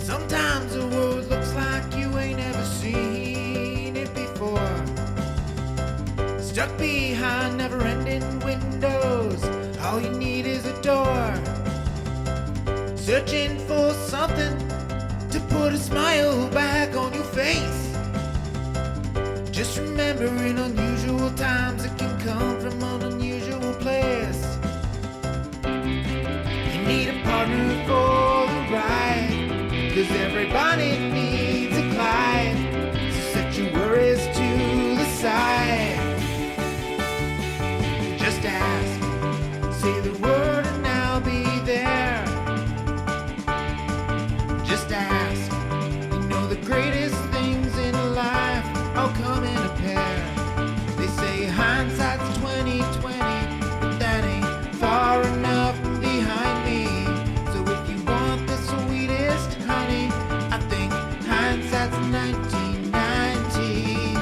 Sometimes the world looks like you ain't ever seen it before. Stuck behind never-ending windows, all you need is a door. Searching for something to put a smile back on your face. Just remember, in unusual times, it can come from an unusual place. You need a partner for the ride, 'cause everybody needs a Clyde. So set your worries to the side. Just ask, say the word and I'll be there. Just ask, you know the greatest things in life all come in a pair. They say hindsight's 20/20, but that ain't far enough behind me. So if you want the sweetest honey, I think hindsight's 1990.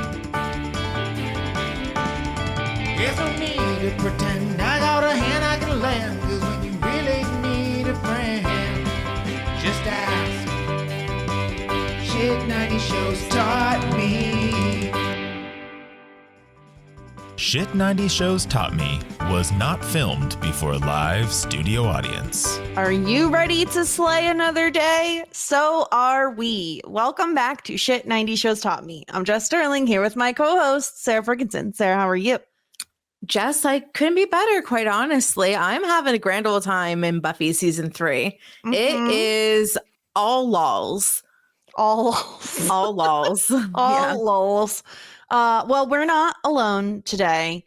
There's no need to pretend I got a hand I can lend, 'cause when you really need a friend, just ask. Shit 90 shows taught me. Shit 90 Shows Taught Me was not filmed before a live studio audience. Are you ready to slay another day? So are we. Welcome back to Shit 90 Shows Taught Me. I'm Jess Sterling here with my co-host, Sara Fergenson. Sarah, how are you? Jess, I couldn't be better, quite honestly. I'm having a grand old time in Buffy season 3. Mm-hmm. It is all lols. All lols. All lols. Well, we're not alone today.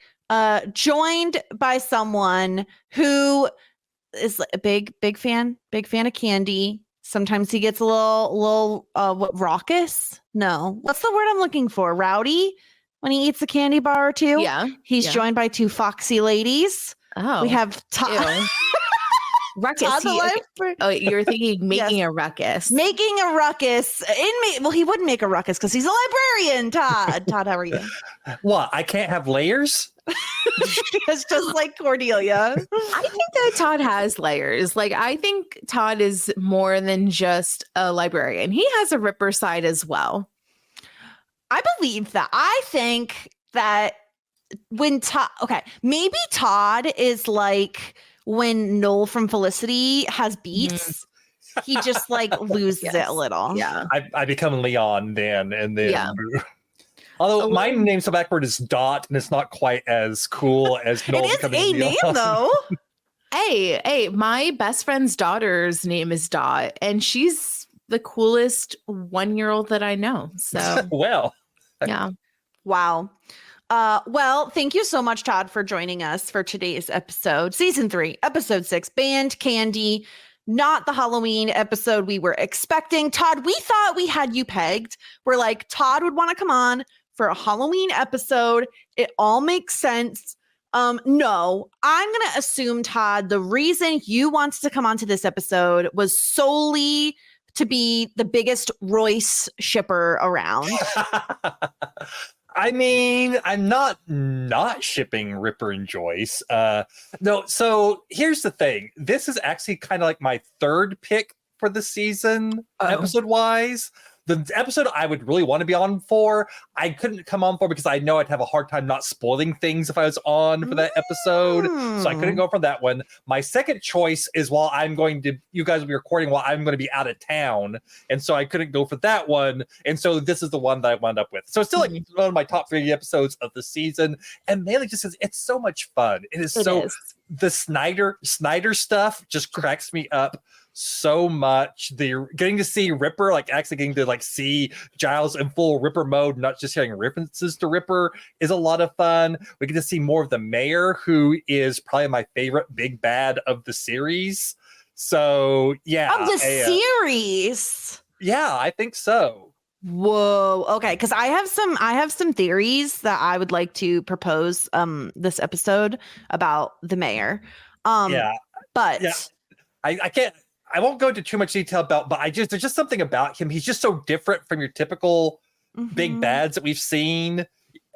Joined by someone who is a big fan of candy. Sometimes he gets a little raucous? No. What's the word I'm looking for? Rowdy? When he eats a candy bar or two? Yeah. He's joined by two foxy ladies. Oh. We have Todd. Ruckus. Todd the Librarian. Oh, you're thinking making Yes. a ruckus. Making a ruckus. Well, he wouldn't make a ruckus because he's a librarian, Todd. Todd, how are you? What? I can't have layers? It's just like Cordelia. I think that Todd has layers. Like, I think Todd is more than just a librarian. He has a Ripper side as well. I believe that. I think that when Todd, maybe Todd is like when Noel from Felicity has beats. He just like loses it a little. Yeah. I become Leon then, and then. Yeah. Although my name's so backward is Dot, and it's not quite as cool as Noel It is becoming a Leon. name though. Hey, my best friend's daughter's name is Dot, and she's the coolest 1-year-old that I know. So, Well, yeah. Wow. Well, thank you so much, Todd, for joining us for today's episode. Season 3, episode 6, Banned Candy. Not the Halloween episode we were expecting. Todd, we thought we had you pegged. We're like, Todd would want to come on for a Halloween episode. It all makes sense. No, I'm going to assume, Todd, the reason you wanted to come onto this episode was solely to be the biggest Royce shipper around. I mean, I'm not shipping Ripper and Joyce. No, so here's the thing. This is actually kind of like my third pick for the season, episode-wise. The episode I would really want to be on for, I couldn't come on for because I know I'd have a hard time not spoiling things if I was on for that episode. So I couldn't go for that one. My second choice is you guys will be recording while I'm going to be out of town. And so I couldn't go for that one. And so this is the one that I wound up with. So it's still like one of my top 3 episodes of the season. And mainly just because it's so much fun. It is. The Snyder stuff just cracks me up so much. The getting to see Ripper, like actually getting to like see Giles in full Ripper mode, not just hearing references to Ripper, is a lot of fun. We get to see more of the mayor, who is probably my favorite big bad of the series. So yeah, Of the series. Yeah, I think so. Whoa. Okay, because I have some theories that I would like to propose this episode about the mayor. But I won't go into too much detail about, but there's just something about him. He's just so different from your typical big bads that we've seen.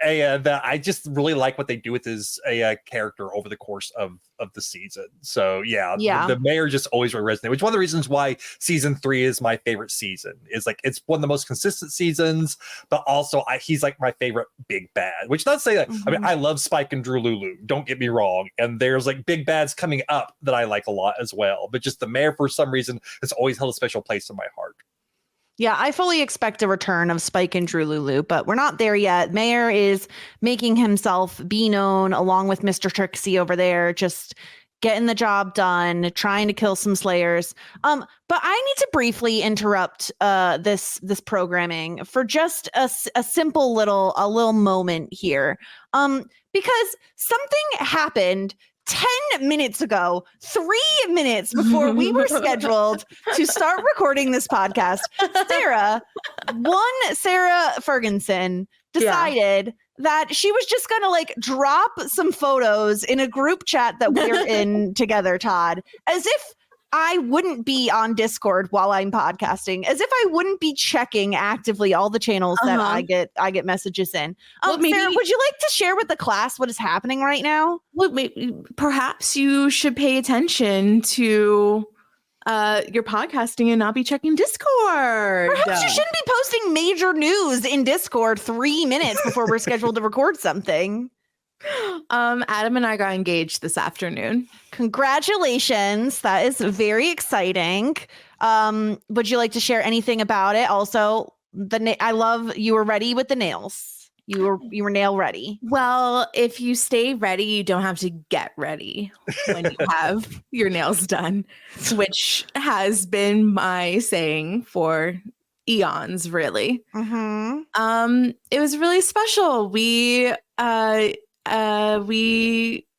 that I just really like what they do with his character over the course of the season. So yeah. The mayor just always really resonated, which is one of the reasons why season 3 is my favorite season. Is like it's one of the most consistent seasons, but also he's like my favorite big bad. Which not to say that I mean I love Spike and Drew Lulu. Don't get me wrong, and there's like big bads coming up that I like a lot as well. But just the mayor for some reason has always held a special place in my heart. Yeah, I fully expect a return of Spike and Drew Lulu, but we're not there yet. Mayor is making himself be known along with Mr. Trixie over there, just getting the job done, trying to kill some Slayers. But I need to briefly interrupt this programming for just a simple little moment here, because something happened 10 minutes ago, 3 minutes before we were scheduled to start recording this podcast. Sara Fergenson decided that she was just going to like drop some photos in a group chat that we're in together, Todd, as if I wouldn't be on Discord while I'm podcasting, as if I wouldn't be checking actively all the channels that I get messages in. Well, Sara, would you like to share with the class what is happening right now? Well, perhaps you should pay attention to your podcasting and not be checking Discord. Perhaps you shouldn't be posting major news in Discord 3 minutes before we're scheduled to record something. Adam and I got engaged this afternoon. Congratulations. That is very exciting. Would you like to share anything about it? Also, I love you were ready with the nails. You were nail ready. Well, if you stay ready, you don't have to get ready when you have your nails done, which has been my saying for eons, really. It was really special. We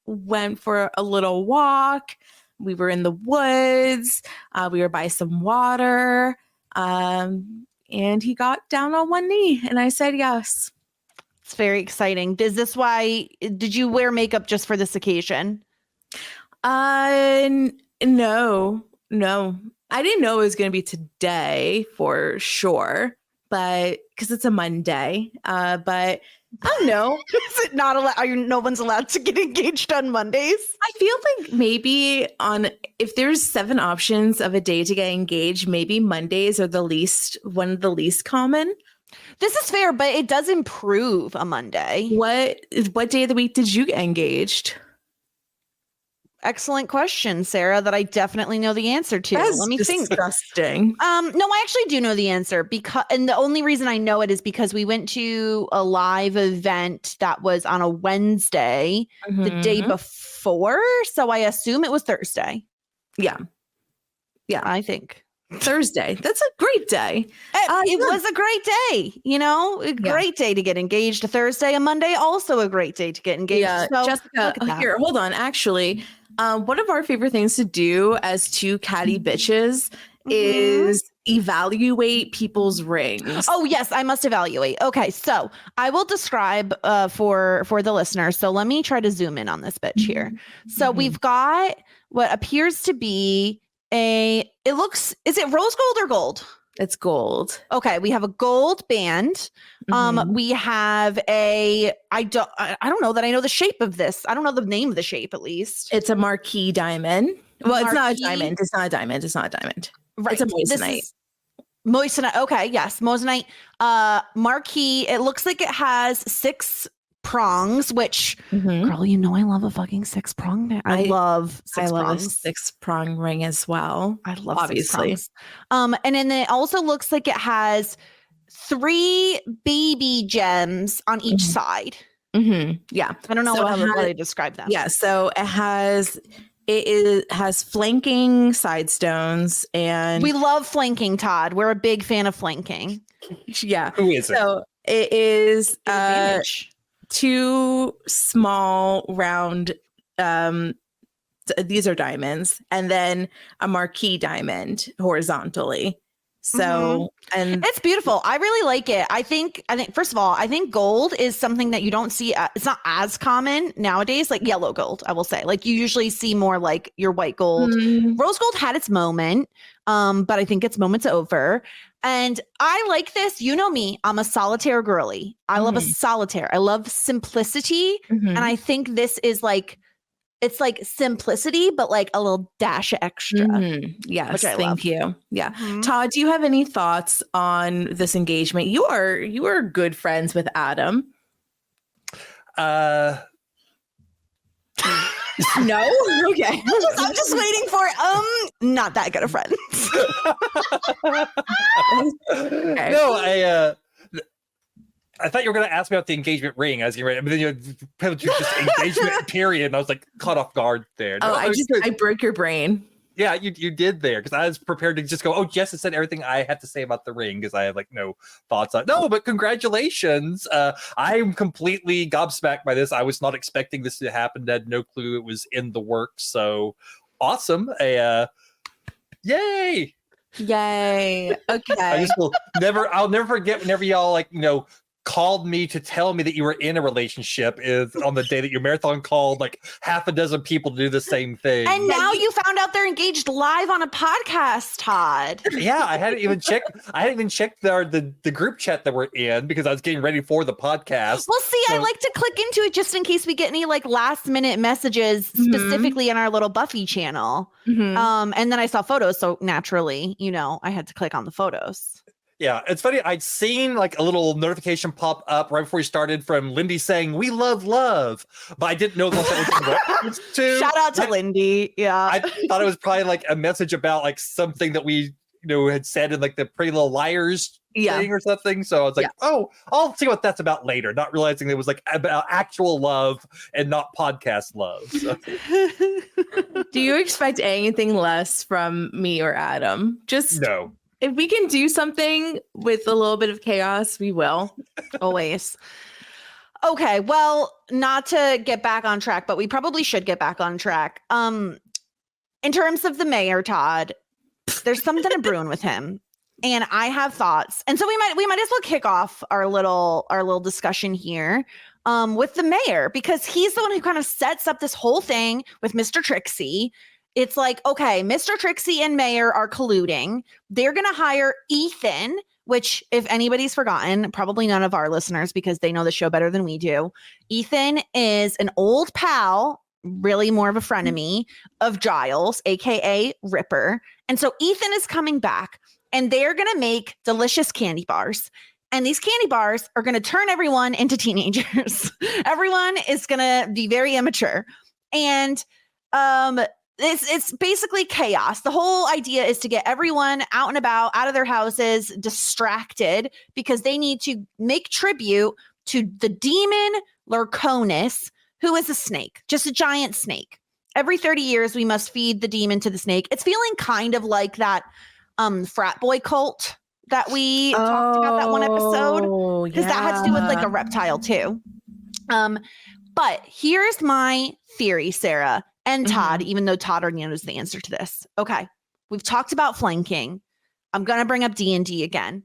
went for a little walk. We were in the woods. We were by some water. And he got down on one knee and I said yes. It's very exciting. Is this why, did you wear makeup just for this occasion? No. I didn't know it was going to be today for sure, but because it's a Monday, but I don't know. Is it not allowed? No one's allowed to get engaged on Mondays? I feel like maybe if there's 7 options of a day to get engaged, maybe Mondays are one of the least common. This is fair, but it does improve a Monday. What day of the week did you get engaged? Excellent question, Sara, that I definitely know the answer to. That's Let me think. Disgusting. No, I actually do know the answer and the only reason I know it is because we went to a live event that was on a Wednesday, the day before. So I assume it was Thursday. Yeah, I think Thursday. That's a great day. It was a great day. A great day to get engaged. A Thursday, a Monday, also a great day to get engaged. Yeah, so, Jessica. Here, hold on. Actually. One of our favorite things to do as 2 catty bitches is evaluate people's rings. Oh, yes, I must evaluate. Okay, so I will describe for the listeners. So let me try to zoom in on this bitch here. So we've got what appears to be is it rose gold or gold? It's gold. Okay, we have a gold band. We have I don't know that I know the shape of this. I don't know the name of the shape, at least. It's a marquee diamond. Well, it's not a diamond. It's not a diamond. Right. It's a moissanite. Moissanite. Okay, yes, moissanite. Marquee. It looks like it has 6 prongs, which girl, I love a fucking 6-prong band. I love 6 prongs. A 6-prong ring as well. I love obviously. 6 prongs. And then it also looks like it has 3 baby gems on each side. Yeah, I don't know how to describe them. Yeah, so it has flanking side stones, and we love flanking, Todd. We're a big fan of flanking. Yeah. Who is it? So it is 2 small round these are diamonds, and then a marquee diamond horizontally. So and it's beautiful. I really like it. I think first of all, I think gold is something that you don't see. It's not as common nowadays, like yellow gold, I will say. Like you usually see more like your white gold. Rose gold had its moment. But I think it's moments over. And I like this. You know me, I'm a solitaire girly. I love a solitaire. I love simplicity. And I think this is like, it's like simplicity, but like a little dash of extra. Yes, thank love. You. Yeah. Todd, do you have any thoughts on this engagement? You are good friends with Adam. No? Okay. I'm just waiting for not that good of friends. Okay. No, I thought you were going to ask me about the engagement ring. I was getting ready, but then you just engagement period, and I was like caught off guard there. No, I broke your brain. Yeah, you did there, because I was prepared to just go, oh, Jess has said everything I had to say about the ring, because I have like no thoughts on it. No, but congratulations. I'm completely gobsmacked by this. I was not expecting this to happen. I had no clue it was in the works. So awesome. Yay. Yay. Okay. I'll never forget whenever y'all called me to tell me that you were in a relationship is on the day that your marathon called like half a dozen people to do the same thing. And now you found out they're engaged live on a podcast, Todd. Yeah, I hadn't even checked the group chat that we're in because I was getting ready for the podcast. Well, see, I like to click into it just in case we get any like last minute messages specifically in our little Buffy channel. And then I saw photos, so naturally, I had to click on the photos. Yeah, it's funny. I'd seen like a little notification pop up right before we started from Lindy saying, "We love love," but I didn't know what that was in reference to. Shout out to Lindy. Yeah. I thought it was probably like a message about like something that we, had said in like the Pretty Little Liars thing or something. So I was like, oh, I'll see what that's about later, not realizing it was like about actual love and not podcast love. So. Do you expect anything less from me or Adam? Just no. If we can do something with a little bit of chaos, we will. Always. Okay, well, not to get back on track, but we probably should get back on track. In terms of the mayor, Todd, there's something brewing with him, and I have thoughts. And so we might as well kick off our little discussion here with the mayor, because he's the one who kind of sets up this whole thing with Mr. Trixie. It's like, okay, Mr. Trixie and Mayor are colluding. They're going to hire Ethan, which if anybody's forgotten, probably none of our listeners because they know the show better than we do. Ethan is an old pal, really more of a frenemy of Giles, aka Ripper. And so Ethan is coming back and they're going to make delicious candy bars. And these candy bars are going to turn everyone into teenagers. Everyone is going to be very immature. And it's basically chaos. The whole idea is to get everyone out and about, out of their houses, distracted, because they need to make tribute to the demon Lurkonis, who is a snake, just a giant snake. Every 30 years, we must feed the demon to the snake. It's feeling kind of like that frat boy cult that we talked about that one episode, because that had to do with like a reptile too. But here's my theory, Sarah. And Todd, even though Todd already knows the answer to this. Okay, we've talked about flanking. I'm going to bring up D&D again.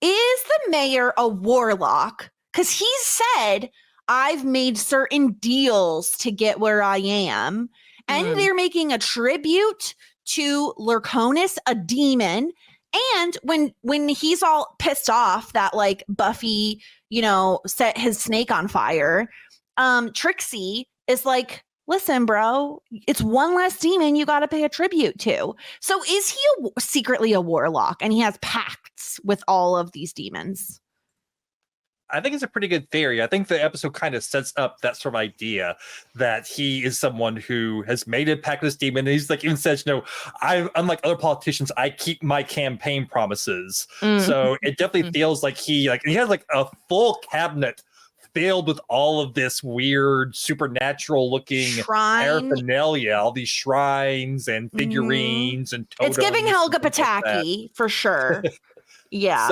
Is the mayor a warlock? Because he said, I've made certain deals to get where I am. And they're making a tribute to Lurkonis, a demon. And when he's all pissed off that like Buffy, set his snake on fire, Trixie is like, listen, bro, it's one less demon you got to pay a tribute to. So is he secretly a warlock and he has pacts with all of these demons? I think it's a pretty good theory. I think the episode kind of sets up that sort of idea that he is someone who has made a pact with this demon. And he's like, even says, unlike other politicians, I keep my campaign promises. So it definitely feels like he has like a full cabinet filled with all of this weird supernatural looking paraphernalia, all these shrines and figurines and totems. It's giving Helga Pataki for sure. Yeah.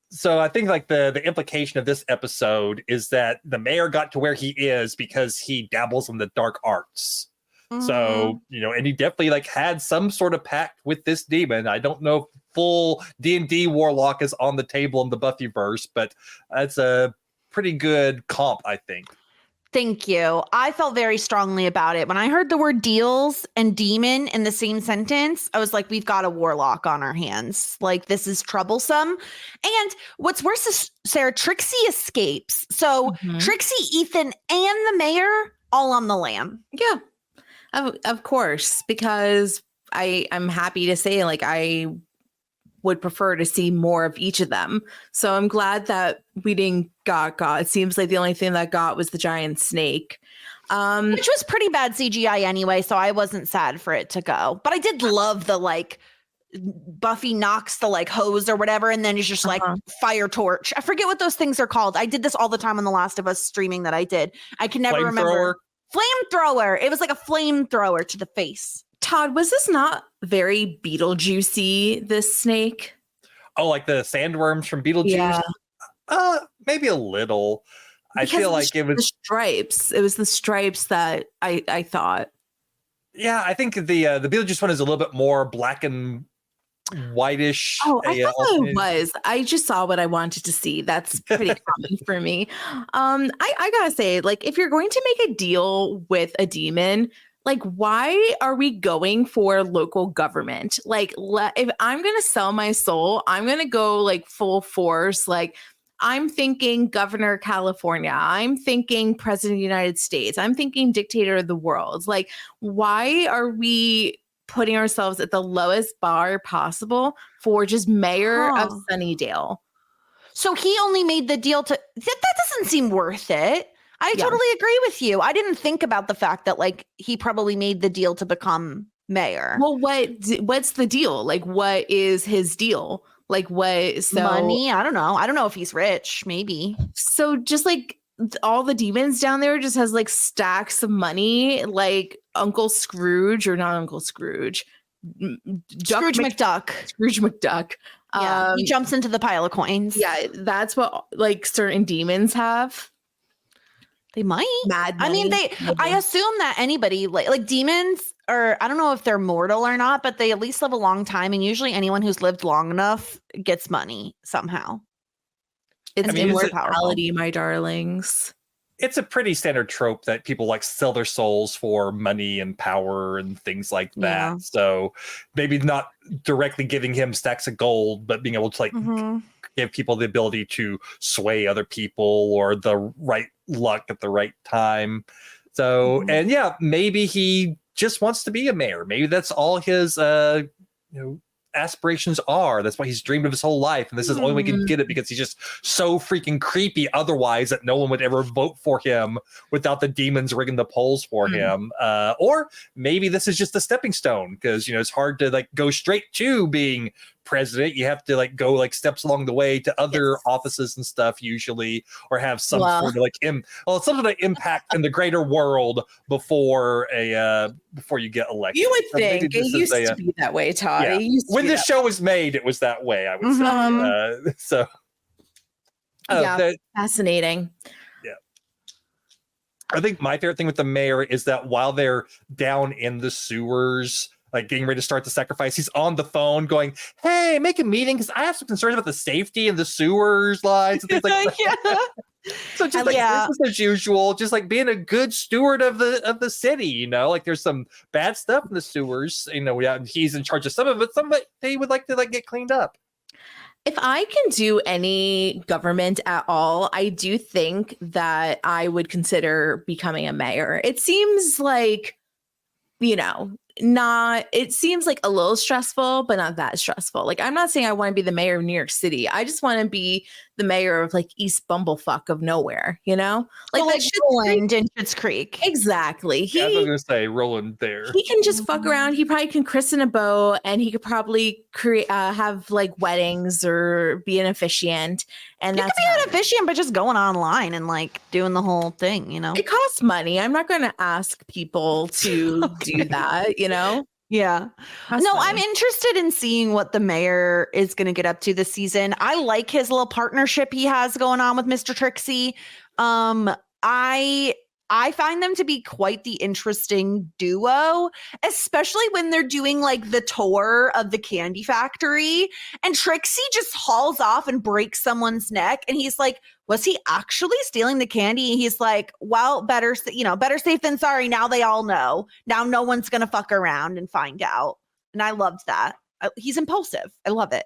So I think like the implication of this episode is that the mayor got to where he is because he dabbles in the dark arts. So, and he definitely like had some sort of pact with this demon. I don't know if full D&D warlock is on the table in the Buffyverse, but that's a pretty good comp, I think. Thank you. I felt very strongly about it. When I heard the word deals and demon in the same sentence, I was like, we've got a warlock on our hands. Like, this is troublesome. And what's worse is, Sarah, Trixie escapes. So Trixie, Ethan, and the mayor all on the lam. Yeah, of course, because I'm happy to say, like, I would prefer to see more of each of them. So I'm glad we didn't got. It seems like the only thing that got was the giant snake. Which was pretty bad CGI anyway, so I wasn't sad for it to go. But I did love the, like, Buffy knocks the, like, hose or whatever, and then it's just like fire torch. I forget what those things are called. I did this all the time on The Last of Us streaming that I did. I can never remember. Flamethrower. It was like a flamethrower to the face. Todd, was this not very Beetlejuicy, this snake? Oh, like the sandworms from Beetlejuice? Yeah. Maybe a little. Because I feel like it was the stripes. It was the stripes that I thought. Yeah, I think the Beetlejuice one is a little bit more black and whitish. Oh, I thought it was. I just saw what I wanted to see. That's pretty common for me. I gotta say, like, if you're going to make a deal with a demon, like, why are we going for local government? Like, if I'm going to sell my soul, I'm going to go, like, full force. Like, I'm thinking Governor California. I'm thinking President of the United States. I'm thinking dictator of the world. Like, why are we putting ourselves at the lowest bar possible for just mayor of Sunnydale? So he only made the deal to that doesn't seem worth it. I totally agree with you. I didn't think about the fact that, like, he probably made the deal to become mayor. Well, what's the deal? Like, what is his deal? Like, what? So money? I don't know. I don't know if he's rich. Maybe. So just like all the demons down there just has like stacks of money, like Uncle Scrooge, or not Uncle Scrooge, Scrooge McDuck. Scrooge McDuck. Yeah, he jumps into the pile of coins. Yeah, that's what, like, certain demons have. They might. Mad money. I mean, I assume that anybody, like demons, or I don't know if they're mortal or not, but they at least live a long time, and usually anyone who's lived long enough gets money somehow. It's immortality, my darlings. It's a pretty standard trope that people, like, sell their souls for money and power and things like that. Yeah. So maybe not directly giving him stacks of gold, but being able to, like, give people the ability to sway other people or the right luck at the right time. So, and yeah, maybe he just wants to be a mayor. Maybe that's all his, aspirations are. That's why he's dreamed of his whole life, and this is the only way he can get it, because he's just so freaking creepy otherwise that no one would ever vote for him without the demons rigging the polls for him. Or maybe this is just a stepping stone, because it's hard to, like, go straight to being president. You have to, like, go, like, steps along the way to other offices and stuff usually, or have some sort of, like, some sort of impact in the greater world before you get elected. You would think it used to be that way, Todd. Yeah. When this show was made, it was that way, I would say. Fascinating. Yeah. I think my favorite thing with the mayor is that while they're down in the sewers, like, getting ready to start the sacrifice, he's on the phone going, "Hey, make a meeting, because I have some concerns about the safety in the sewers lines and things like that." So just like business as usual, just like being a good steward of the city, like, there's some bad stuff in the sewers, he's in charge of some of it they would like to, like, get cleaned up. If I can do any government at all, I do think that I would consider becoming a mayor. It seems like, it seems like a little stressful, but not that stressful. Like, I'm not saying I want to be the mayor of New York City. I just want to be the mayor of, like, East Bumblefuck of nowhere, like Roland in Schitt's Creek. Exactly. I was gonna say Roland there. He can just fuck around. He probably can christen a boat, and he could probably create have, like, weddings or be an officiant. And you could be an officiant, but just going online and, like, doing the whole thing. It costs money. I'm not going to ask people to do that. Yeah. I'm interested in seeing what the mayor is going to get up to this season. I like his little partnership he has going on with Mr. Trixie. I I find them to be quite the interesting duo, especially when they're doing like the tour of the candy factory and Trixie just hauls off and breaks someone's neck. And he's like, was he actually stealing the candy? He's like, well, better safe than sorry. Now they all know. Now no one's going to fuck around and find out. And I loved that. He's impulsive. I love it.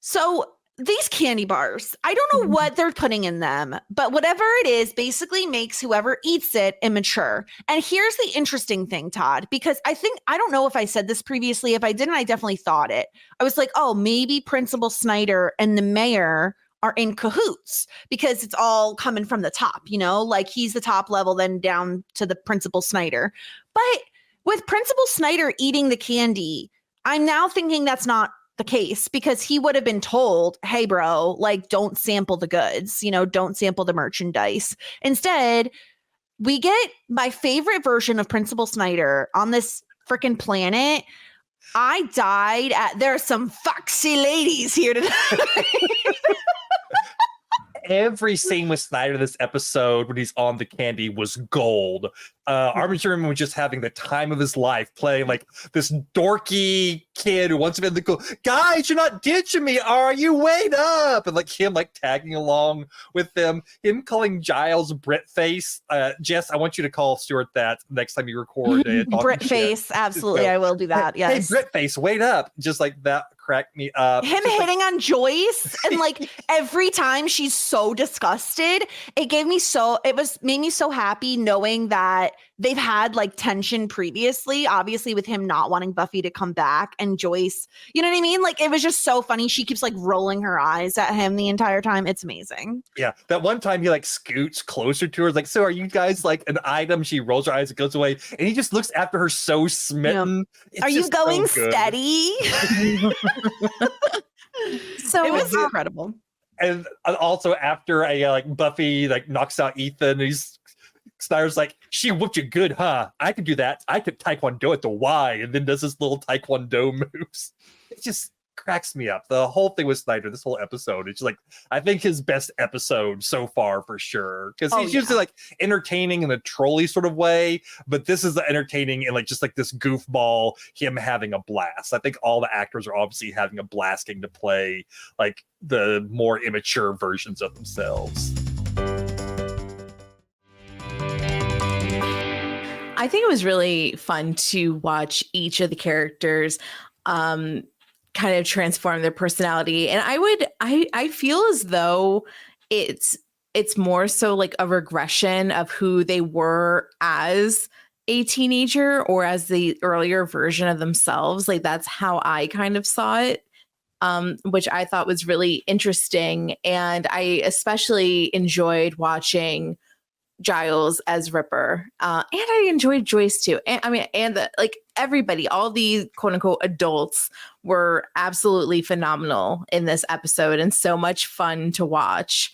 So these candy bars, I don't know what they're putting in them, but whatever it is basically makes whoever eats it immature. And here's the interesting thing, Todd, because I don't know if I said this previously. If I didn't, I definitely thought it. I was like, oh, maybe Principal Snyder and the mayor are in cahoots because it's all coming from the top, like he's the top level, then down to the Principal Snyder. But with Principal Snyder eating the candy, I'm now thinking that's not the case because he would have been told, hey, bro, like, don't sample the goods, don't sample the merchandise. Instead, we get my favorite version of Principal Snyder on this freaking planet. I died there are some foxy ladies here today. Every scene with Snyder this episode when he's on the candy was gold. Armin Sherman was just having the time of his life playing like this dorky kid who wants to be in the cool. Guys, you're not ditching me, are you? Wait up! And like him like tagging along with them. Him calling Giles Brit Face. Jess, I want you to call Stuart that next time you record it. Brit Face, absolutely, I will do that. Yes. Hey, Brit Face, wait up! Just like that cracked me up. Him just hitting on Joyce and like every time she's so disgusted, it made me so happy knowing that they've had like tension previously, obviously with him not wanting Buffy to come back and Joyce, you know what I mean? Like it was just so funny. She keeps like rolling her eyes at him the entire time. It's amazing. Yeah. That one time he like scoots closer to her, like, so are you guys like an item? She rolls her eyes and goes away. And he just looks after her so smitten. Are you going steady? So it was incredible. And also after Buffy like knocks out Ethan, Snyder's like, she whooped you good, huh? I could do that. I could Taekwondo at the Y, and then does this little Taekwondo moves. It just cracks me up. The whole thing with Snyder, this whole episode, it's like, I think his best episode so far for sure. Because he's usually like entertaining in a trolley sort of way, but this is entertaining in like just like this goofball, him having a blast. I think all the actors are obviously having a blast getting to play like the more immature versions of themselves. I think it was really fun to watch each of the characters kind of transform their personality. And I feel as though it's more so like a regression of who they were as a teenager or as the earlier version of themselves. Like that's how I kind of saw it, which I thought was really interesting. And I especially enjoyed watching Giles as Ripper, and I enjoyed Joyce too. And everybody, all the quote unquote adults were absolutely phenomenal in this episode and so much fun to watch.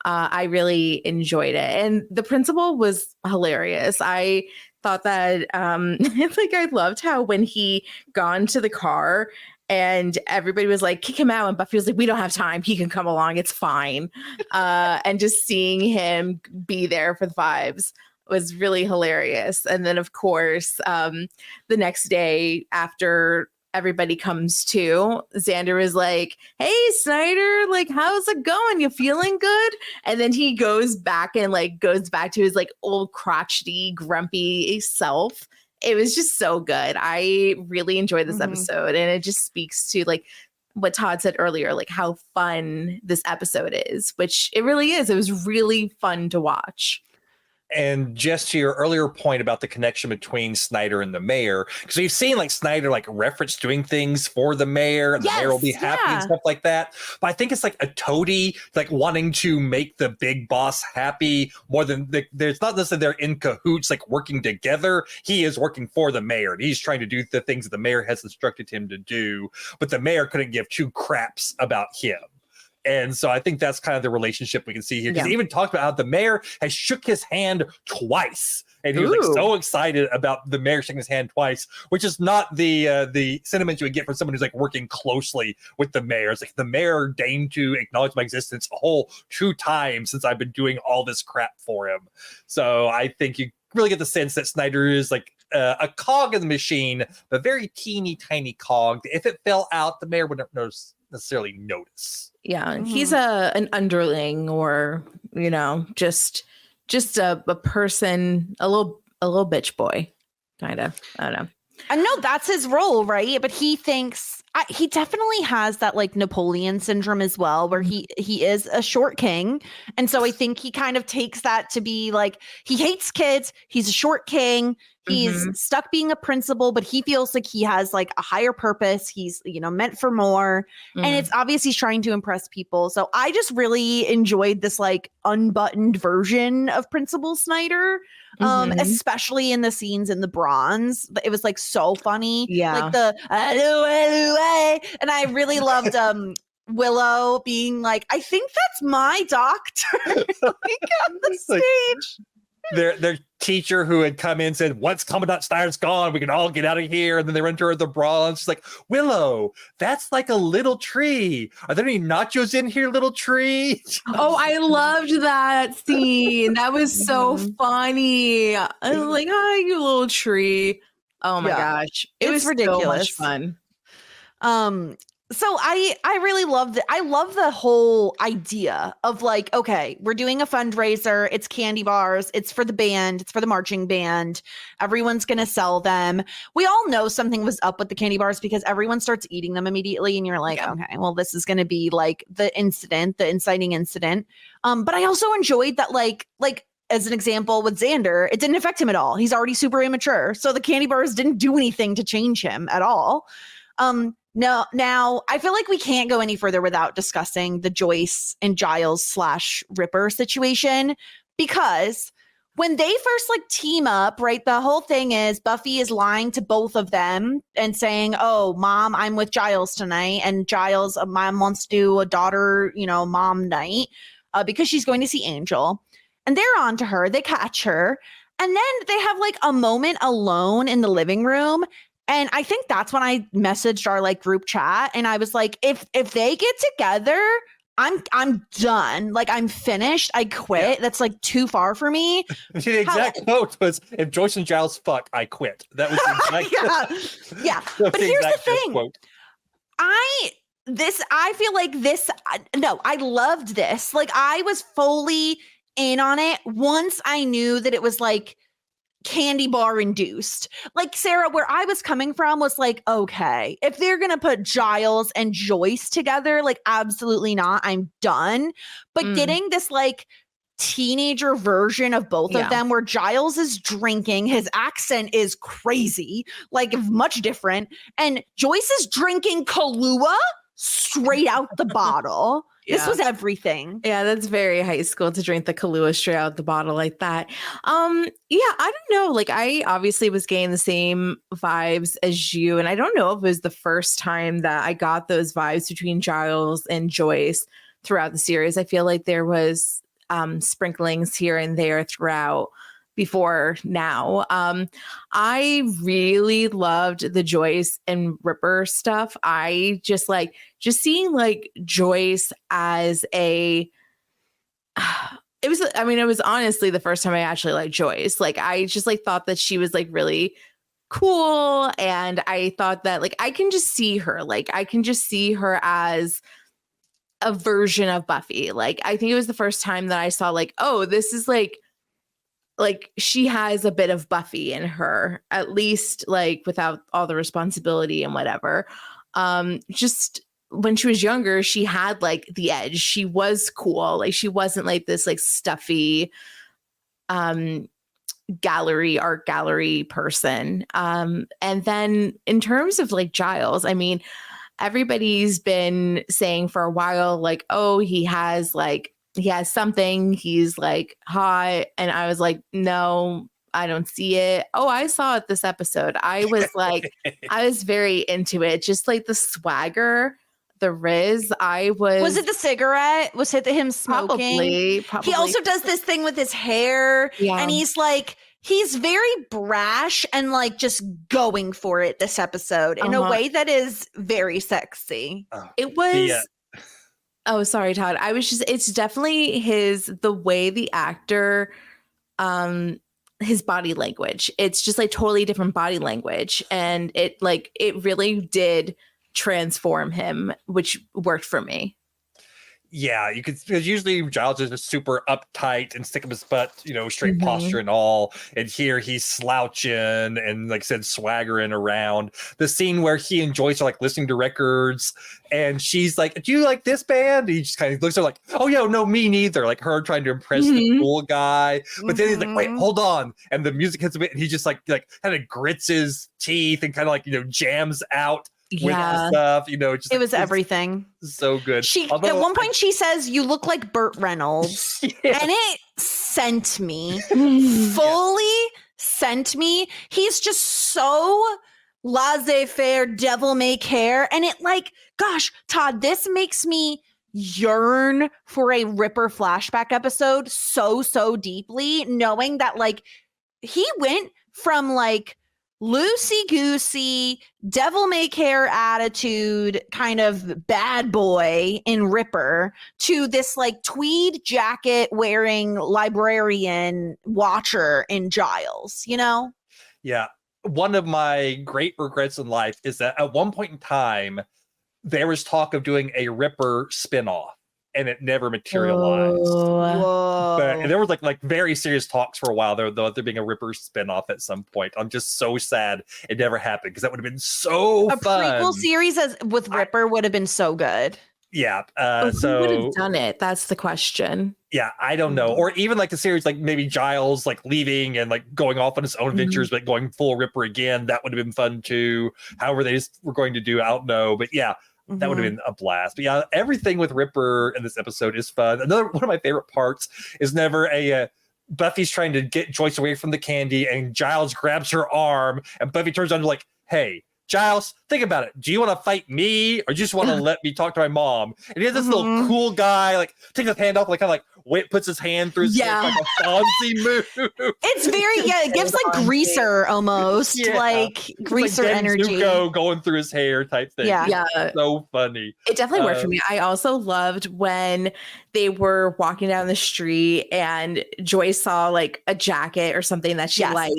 I really enjoyed it, and the principal was hilarious. I thought that I loved how when he got into the car and everybody was like, kick him out. And Buffy was like, we don't have time. He can come along. It's fine. And just seeing him be there for the vibes was really hilarious. And then, of course, the next day after everybody comes to, Xander is like, hey, Snyder, like, how's it going? You feeling good? And then he goes back to his like old crotchety, grumpy self. It was just so good. I really enjoyed this episode, and it just speaks to like what Todd said earlier, like how fun this episode is, which it really is. It was really fun to watch. And just to your earlier point about the connection between Snyder and the mayor, because we've seen like Snyder like reference doing things for the mayor, and the mayor will be happy and stuff like that. But I think it's like a toady like wanting to make the big boss happy more than there's not necessarily they're in cahoots like working together. He is working for the mayor, and he's trying to do the things that the mayor has instructed him to do, but the mayor couldn't give two craps about him. And so I think that's kind of the relationship we can see here. Because Yeah. he even talked about how the mayor has shook his hand twice. And he was like Ooh. so excited about the mayor shaking his hand twice, which is not the sentiment you would get from someone who's like working closely with the mayor. It's like the mayor deigned to acknowledge my existence a whole 2 times since I've been doing all this crap for him. So I think you really get the sense that Snyder is like a cog in the machine, but very teeny tiny cog. If it fell out, the mayor wouldn't necessarily notice. Yeah, he's an underling, or just a person, a little bitch boy, kind of. I don't know. I know that's his role, right? But he thinks he definitely has that like Napoleon syndrome as well, where he is a short king, and so I think he kind of takes that to be like he hates kids. He's a short king. He's stuck being a principal, but he feels like he has like a higher purpose. He's meant for more, and it's obvious he's trying to impress people. So I just really enjoyed this like unbuttoned version of Principal Snyder. Especially in the scenes in the Bronze. It was like so funny. Yeah. Like the and I really loved Willow being like, I think that's my doctor. Like on the stage. Their teacher who had come in said, once Commandant Snyder's gone, we can all get out of here. And then they went to her the Bronze. She's like, Willow, that's like a little tree. Are there any nachos in here, little tree? Oh, I loved that scene. That was so funny. I was like, hi, you little tree. Oh my gosh. It was ridiculous. So much fun. So I really loved it. I love the whole idea of like, okay, we're doing a fundraiser. It's candy bars. It's for the band. It's for the marching band. Everyone's going to sell them. We all know something was up with the candy bars because everyone starts eating them immediately. And you're like, okay, well, this is going to be like the inciting incident. But I also enjoyed that like as an example with Xander, it didn't affect him at all. He's already super immature. So the candy bars didn't do anything to change him at all. No, now I feel like we can't go any further without discussing the Joyce and Giles / Ripper situation, because when they first like team up, right, the whole thing is Buffy is lying to both of them and saying, oh, mom, I'm with Giles tonight. And Giles, mom wants to do a daughter, mom night because she's going to see Angel. And they're on to her. They catch her. And then they have like a moment alone in the living room. And I think that's when I messaged our like group chat, and I was like, if they get together, I'm done. Like I'm finished. I quit. That's like too far for me. The exact quote was, if Joyce and Giles fuck, I quit. That was the exact yeah. But here's the thing. Quote. I feel like this. No, I loved this. Like I was fully in on it once I knew that it was like candy bar induced. Like Sarah, where I was coming from was like, okay, if they're gonna put Giles and Joyce together, like absolutely not, I'm done. But getting this like teenager version of both of them where Giles is drinking, his accent is crazy, like much different, and Joyce is drinking Kahlua straight out the bottle. This was everything. Yeah, that's very high school to drink the Kahlua straight out the bottle like that. I don't know. Like I obviously was getting the same vibes as you. And I don't know if it was the first time that I got those vibes between Giles and Joyce throughout the series. I feel like there was sprinklings here and there throughout before now. I really loved the Joyce and Ripper stuff. I just seeing like Joyce as it was honestly the first time I actually liked Joyce. Like I just like thought that she was like really cool, and I thought that like I can just see her as a version of Buffy. Like I think it was the first time that I saw like, oh, this is like she has a bit of Buffy in her, at least like without all the responsibility and whatever. Just when she was younger, she had like the edge. She was cool. Like she wasn't like this like stuffy art gallery person. And then in terms of like Giles, I mean, everybody's been saying for a while, like, oh, he has something, he's like hot. And I was like, no, I don't see it. Oh, I saw it this episode. I was like, I was very into it. Just like the swagger the Riz. Was it the cigarette? Was it him smoking? Probably. He also does this thing with his hair, Yeah. and he's very brash and like just going for it this episode in a way that is very sexy. It was. Oh, sorry, Todd. It's definitely the way the actor, his body language. It's just like totally different body language. And it really did transform him, which worked for me. Yeah, you could, because usually Giles is just super uptight and stick up his butt, straight posture and all. And here he's slouching and, like I said, swaggering around. The scene where he and Joyce are like listening to records, and she's like, "Do you like this band?" And he just kind of looks at her like, "Oh yeah, no, me neither." Like her trying to impress the cool guy. But then he's like, "Wait, hold on," and the music hits a bit, and he just like kind of grits his teeth and kind of like jams out. With stuff, it was everything. So good. At one point she says, "You look like Burt Reynolds," and it sent me fully sent me. He's just so laissez-faire, devil may care, and it gosh, Todd, this makes me yearn for a Ripper flashback episode so deeply, knowing that he went from loosey-goosey, devil may care attitude, kind of bad boy in Ripper, to this tweed jacket wearing librarian watcher in Giles, Yeah. One of my great regrets in life is that at one point in time, there was talk of doing a Ripper spinoff, and it never materialized. Whoa. But there was like very serious talks for a while there being a Ripper spinoff at some point. I'm just so sad it never happened, because that would have been so a fun. prequel series with Ripper would have been so good. Yeah. Who would have done it? That's the question. Yeah, I don't know. Or even the series, maybe Giles leaving and going off on his own adventures, but going full Ripper again. That would have been fun too. However they were going to do, I don't know. But yeah. That would have been a blast. But yeah, everything with Ripper in this episode is fun. Another one of my favorite parts is never Buffy's trying to get Joyce away from the candy, and Giles grabs her arm, and Buffy turns on her "Hey, Giles, think about it. Do you want to fight me, or do you just want to let me talk to my mom?" And he has this little cool guy, takes his hand off, puts his hand through his hair, a Fonzie move. It's very, it gives Greaser almost, Greaser energy. Zuko going through his hair type thing. Yeah. So funny. It definitely worked for me. I also loved when they were walking down the street and Joyce saw a jacket or something that she liked.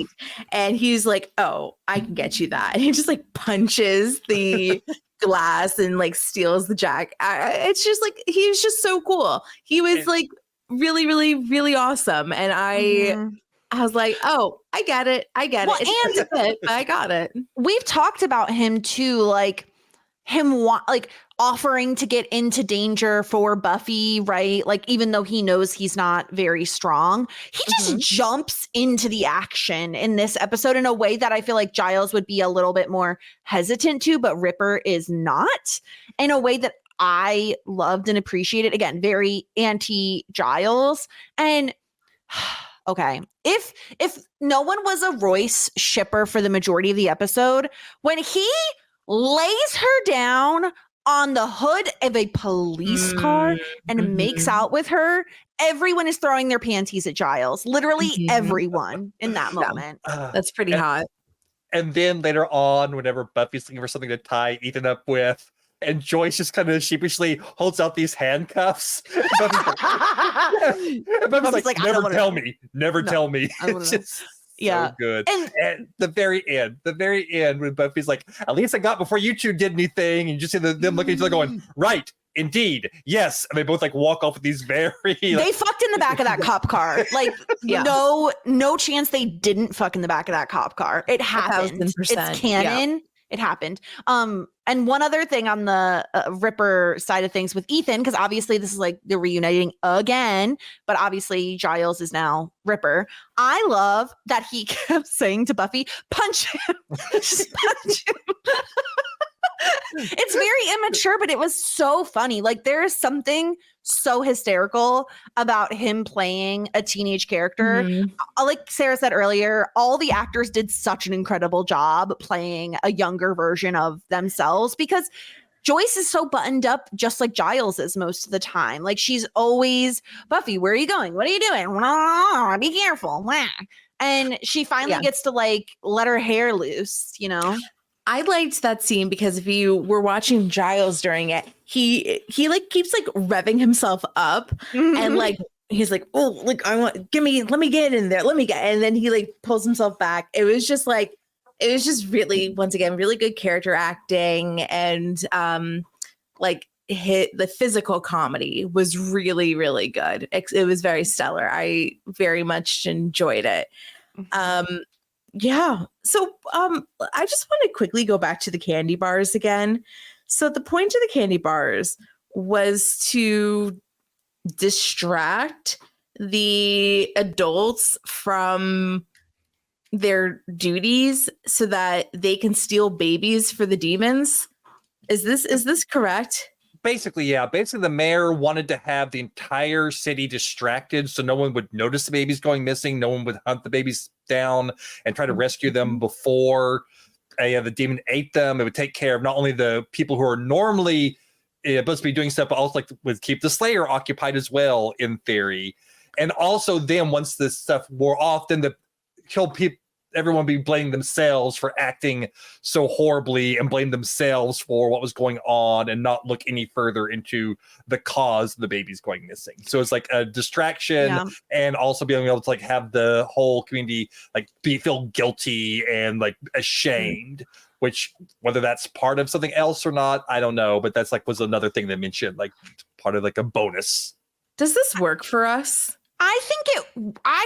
And he's like, "Oh, I can get you that." And he just punches the glass and steals the jacket. It's just he was just so cool. He was really, really, really awesome. And I was like, "Oh, I get it. It's a bit, but I got it." We've talked about him too, him offering to get into danger for Buffy, right? Even though he knows he's not very strong, he just jumps into the action in this episode in a way that I feel like Giles would be a little bit more hesitant to, but Ripper is not, in a way that I loved and appreciated. Again, very anti-Giles. And okay, if no one was a Royce shipper for the majority of the episode, when he lays her down on the hood of a police car and makes out with her, everyone is throwing their panties at Giles. Literally everyone in that moment. That's pretty hot. And then later on, whenever Buffy's looking for something to tie Ethan up with, and Joyce just kind of sheepishly holds out these handcuffs. Buffy's like, "Never tell me. Never tell me." It's just so good. And the very end, when Buffy's like, "At least I got before you two did anything," and you just see them looking at each other going, "Right, indeed, yes." And they both walk off with these very they fucked in the back of that cop car. No chance they didn't fuck in the back of that cop car. It happened. 1,000%. It's canon. Yeah. It happened. And one other thing on the Ripper side of things with Ethan, because obviously this is they're reuniting again, but obviously Giles is now Ripper. I love that he kept saying to Buffy, "Punch him." Just punch him. It's very immature, but it was so funny. There is something so hysterical about him playing a teenage character. Like Sarah said earlier, all the actors did such an incredible job playing a younger version of themselves, because Joyce is so buttoned up, just like Giles is most of the time. Like she's always, Buffy, where are you going? What are you doing? Be careful. And she finally gets to like let her hair loose, you know? I liked that scene because if you were watching Giles during it, he like keeps like revving himself up and like he's like, oh, like let me get in there. And then he like pulls himself back. It was just really, once again, really good character acting, and like the physical comedy was really, really good. It was very stellar. I very much enjoyed it. Yeah. So I just want to quickly go back to the candy bars again. So the point of the candy bars was to distract the adults from their duties so that they can steal babies for the demons. Is this correct? Basically, yeah. Basically, the mayor wanted to have the entire city distracted so no one would notice the babies going missing. No one would hunt the babies down and try to rescue them before the demon ate them. It would take care of not only the people who are normally supposed to be doing stuff, but also like would keep the Slayer occupied as well, in theory. And also then once this stuff wore off, then the kill people, everyone be blaming themselves for acting so horribly and blame themselves for what was going on and not look any further into the cause of the babies going missing. So it's like a distraction and also being able to like have the whole community like feel guilty and like ashamed, which whether that's part of something else or not, I don't know. But that's like was another thing they mentioned, like part of like a bonus. Does this work for us? I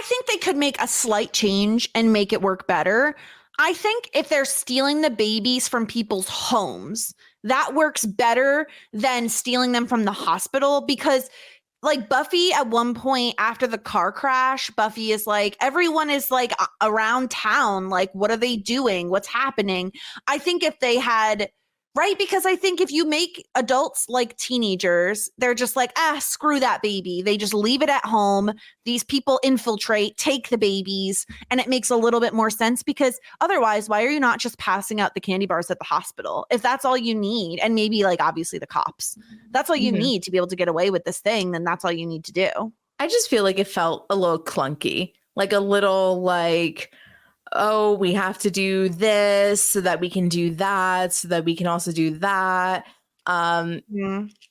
think they could make a slight change and make it work better. I think if they're stealing the babies from people's homes, that works better than stealing them from the hospital, because like Buffy at one point after the car crash, Buffy is like, everyone is like around town. Like, what are they doing? What's happening? I think if they had, right? Because I think if you make adults like teenagers, they're just like, screw that baby. They just leave it at home. These people infiltrate, take the babies, and it makes a little bit more sense, because otherwise, why are you not just passing out the candy bars at the hospital? If that's all you need, and maybe like obviously the cops, that's all you need to be able to get away with this thing, then that's all you need to do. I just feel like it felt a little clunky, like a little like, oh, we have to do this so that we can do that, so that we can also do that. And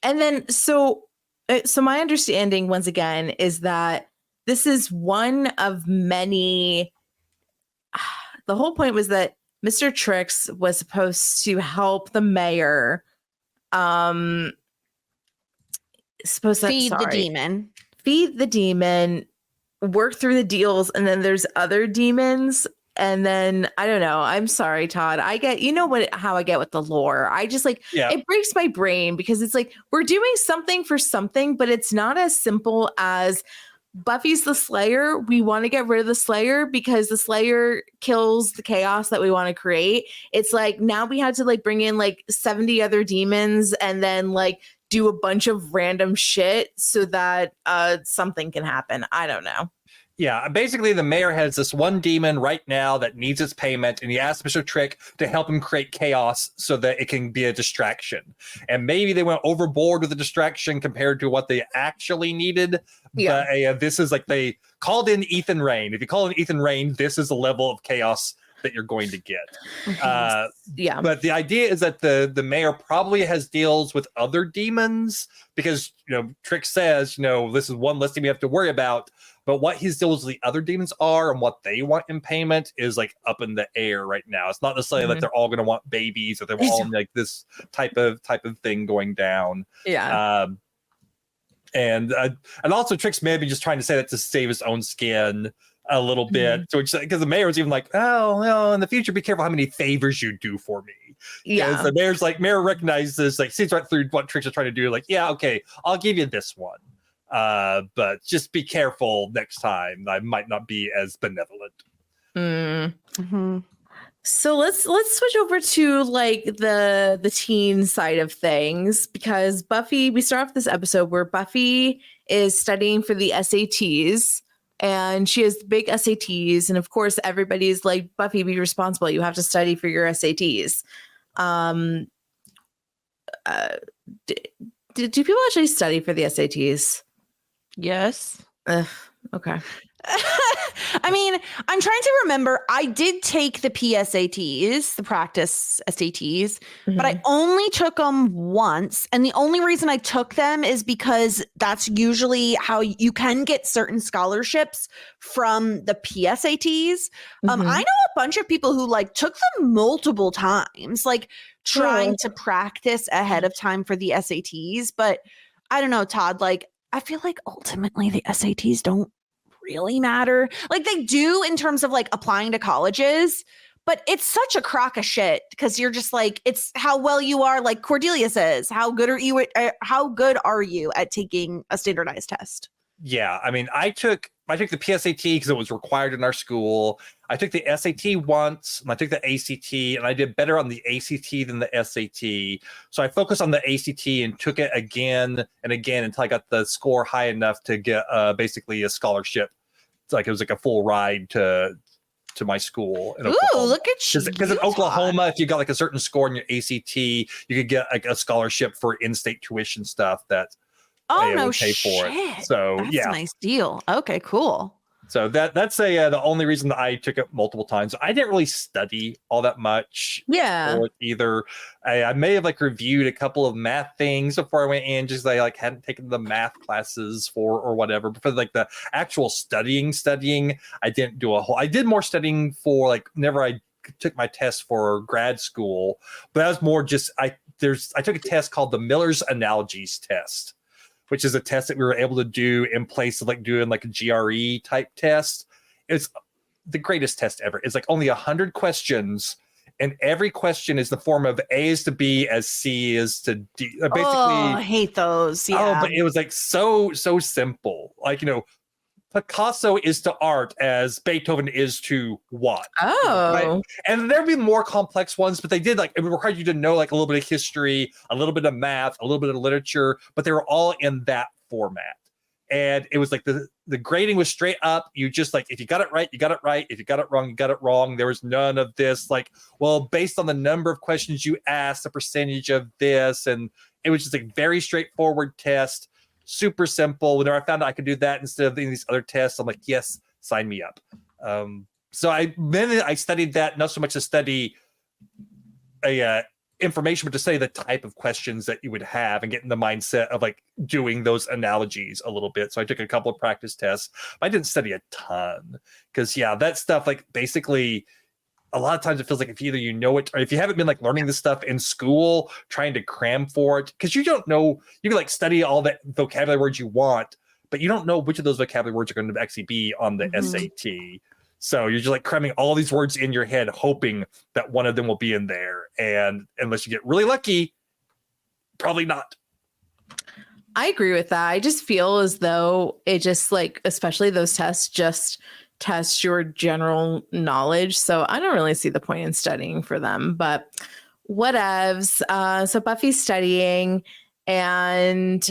then so my understanding once again is that this is one of many. The whole point was that Mr. Trix was supposed to help the mayor feed the demon, work through the deals, and then there's other demons. And then I don't know. I'm sorry, Todd. I get, how I get with the lore. I just like, it breaks my brain because it's like we're doing something for something, but it's not as simple as Buffy's the Slayer. We want to get rid of the Slayer because the Slayer kills the chaos that we want to create. It's like now we had to like bring in like 70 other demons and then like do a bunch of random shit so that something can happen. I don't know. Yeah, basically the mayor has this one demon right now that needs its payment, and he asked Mr. Trick to help him create chaos so that it can be a distraction. And maybe they went overboard with the distraction compared to what they actually needed. Yeah. But this is like they called in Ethan Rain. If you call in Ethan Rain, this is the level of chaos that you're going to get. But the idea is that the mayor probably has deals with other demons because, Trick says, this is one less thing we have to worry about. But what his deals with the other demons are and what they want in payment is like up in the air right now. It's not necessarily like they're all going to want babies or they're all like this type of thing going down. Yeah. And also Trick's maybe just trying to say that to save his own skin a little bit, because the mayor was even like, in the future, be careful how many favors you do for me. Yeah, the mayor recognizes, like, sees right through what Trix is trying to do. Like, yeah, okay, I'll give you this one, but just be careful next time. I might not be as benevolent. So let's switch over to like the teen side of things, because Buffy. We start off this episode where Buffy is studying for the SATs. And she has big SATs. And of course, everybody's like, Buffy, be responsible. You have to study for your SATs. do people actually study for the SATs? Yes. Okay. I mean, I'm trying to remember. I did take the PSATs, the practice SATs, but I only took them once. And the only reason I took them is because that's usually how you can get certain scholarships from the PSATs. I know a bunch of people who like took them multiple times, like trying to practice ahead of time for the SATs. But I don't know, Todd, like, I feel like ultimately the SATs don't really matter. Like they do in terms of like applying to colleges, but it's such a crock of shit because you're just like, it's how well you are. Like Cordelia says, how good are you at taking a standardized test? Yeah, I mean, I took the PSAT because it was required in our school. I took the SAT once, and I took the ACT, and I did better on the ACT than the SAT. So I focused on the ACT and took it again and again until I got the score high enough to get basically a scholarship. It's like it was like a full ride to my school. In Oklahoma. Look at you! Because in Oklahoma, if you got like a certain score in your ACT, you could get like a scholarship for in-state tuition stuff that. No pay for shit. it. So that's yeah, a nice deal. Okay, cool. So that's the only reason that I took it multiple times. I didn't really study all that much. Yeah. For it either. I may have like reviewed a couple of math things before I went in, just I like hadn't taken the math classes or whatever. But for like the actual studying, I didn't do a whole. I did more studying for like whenever I took my test for grad school, but that was more just I took a test called the Miller's Analogies test, which is a test that we were able to do in place of like doing like a GRE type test. It's the greatest test ever. It's like only 100 questions, and every question is the form of A is to B as C is to D. Basically, I hate those. Yeah. but it was like so simple. Like, Picasso is to art as Beethoven is to what? Oh. Right? And there'd be more complex ones, but they did like, it required you to know like a little bit of history, a little bit of math, a little bit of literature, but they were all in that format. And it was like the grading was straight up. You just like, if you got it right, you got it right. If you got it wrong, you got it wrong. There was none of this like, well, based on the number of questions you asked, the percentage of this. And it was just a very straightforward test. Super simple. Whenever I found out I could do that instead of these other tests, I'm like, yes, sign me up. So I studied that, not so much to study information, but to study the type of questions that you would have and get in the mindset of like doing those analogies a little bit. So I took a couple of practice tests, but I didn't study a ton because that stuff, like basically a lot of times it feels like if either you know it or if you haven't been like learning this stuff in school, trying to cram for it, because you don't know, you can like study all the vocabulary words you want, but you don't know which of those vocabulary words are going to actually be on the SAT. So you're just like cramming all these words in your head, hoping that one of them will be in there. And unless you get really lucky, probably not. I agree with that. I just feel as though it just like, especially those tests, just test your general knowledge. So I don't really see the point in studying for them, but whatevs. So Buffy's studying, and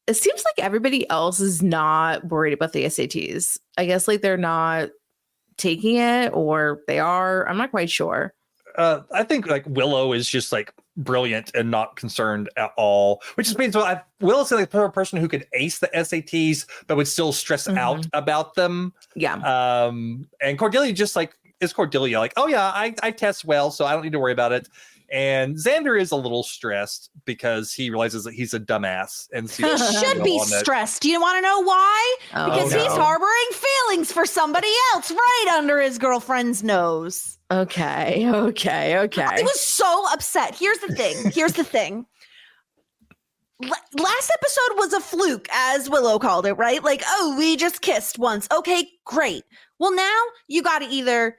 it seems like everybody else is not worried about the SATs. I guess like they're not taking it, or they are. I'm not quite sure. I think like Willow is just like brilliant and not concerned at all, which just means Willow's like the person who could ace the SATs but would still stress out about them. Yeah. And Cordelia just like is Cordelia like, oh yeah, I test well, so I don't need to worry about it. And Xander is a little stressed because he realizes that he's a dumbass. And so he should be stressed. Do you want to know why? Because he's harboring feelings for somebody else right under his girlfriend's nose. Okay. I was so upset. Here's the thing. Last episode was a fluke, as Willow called it, right? Like, oh, we just kissed once. Okay, great. Well, now you got to either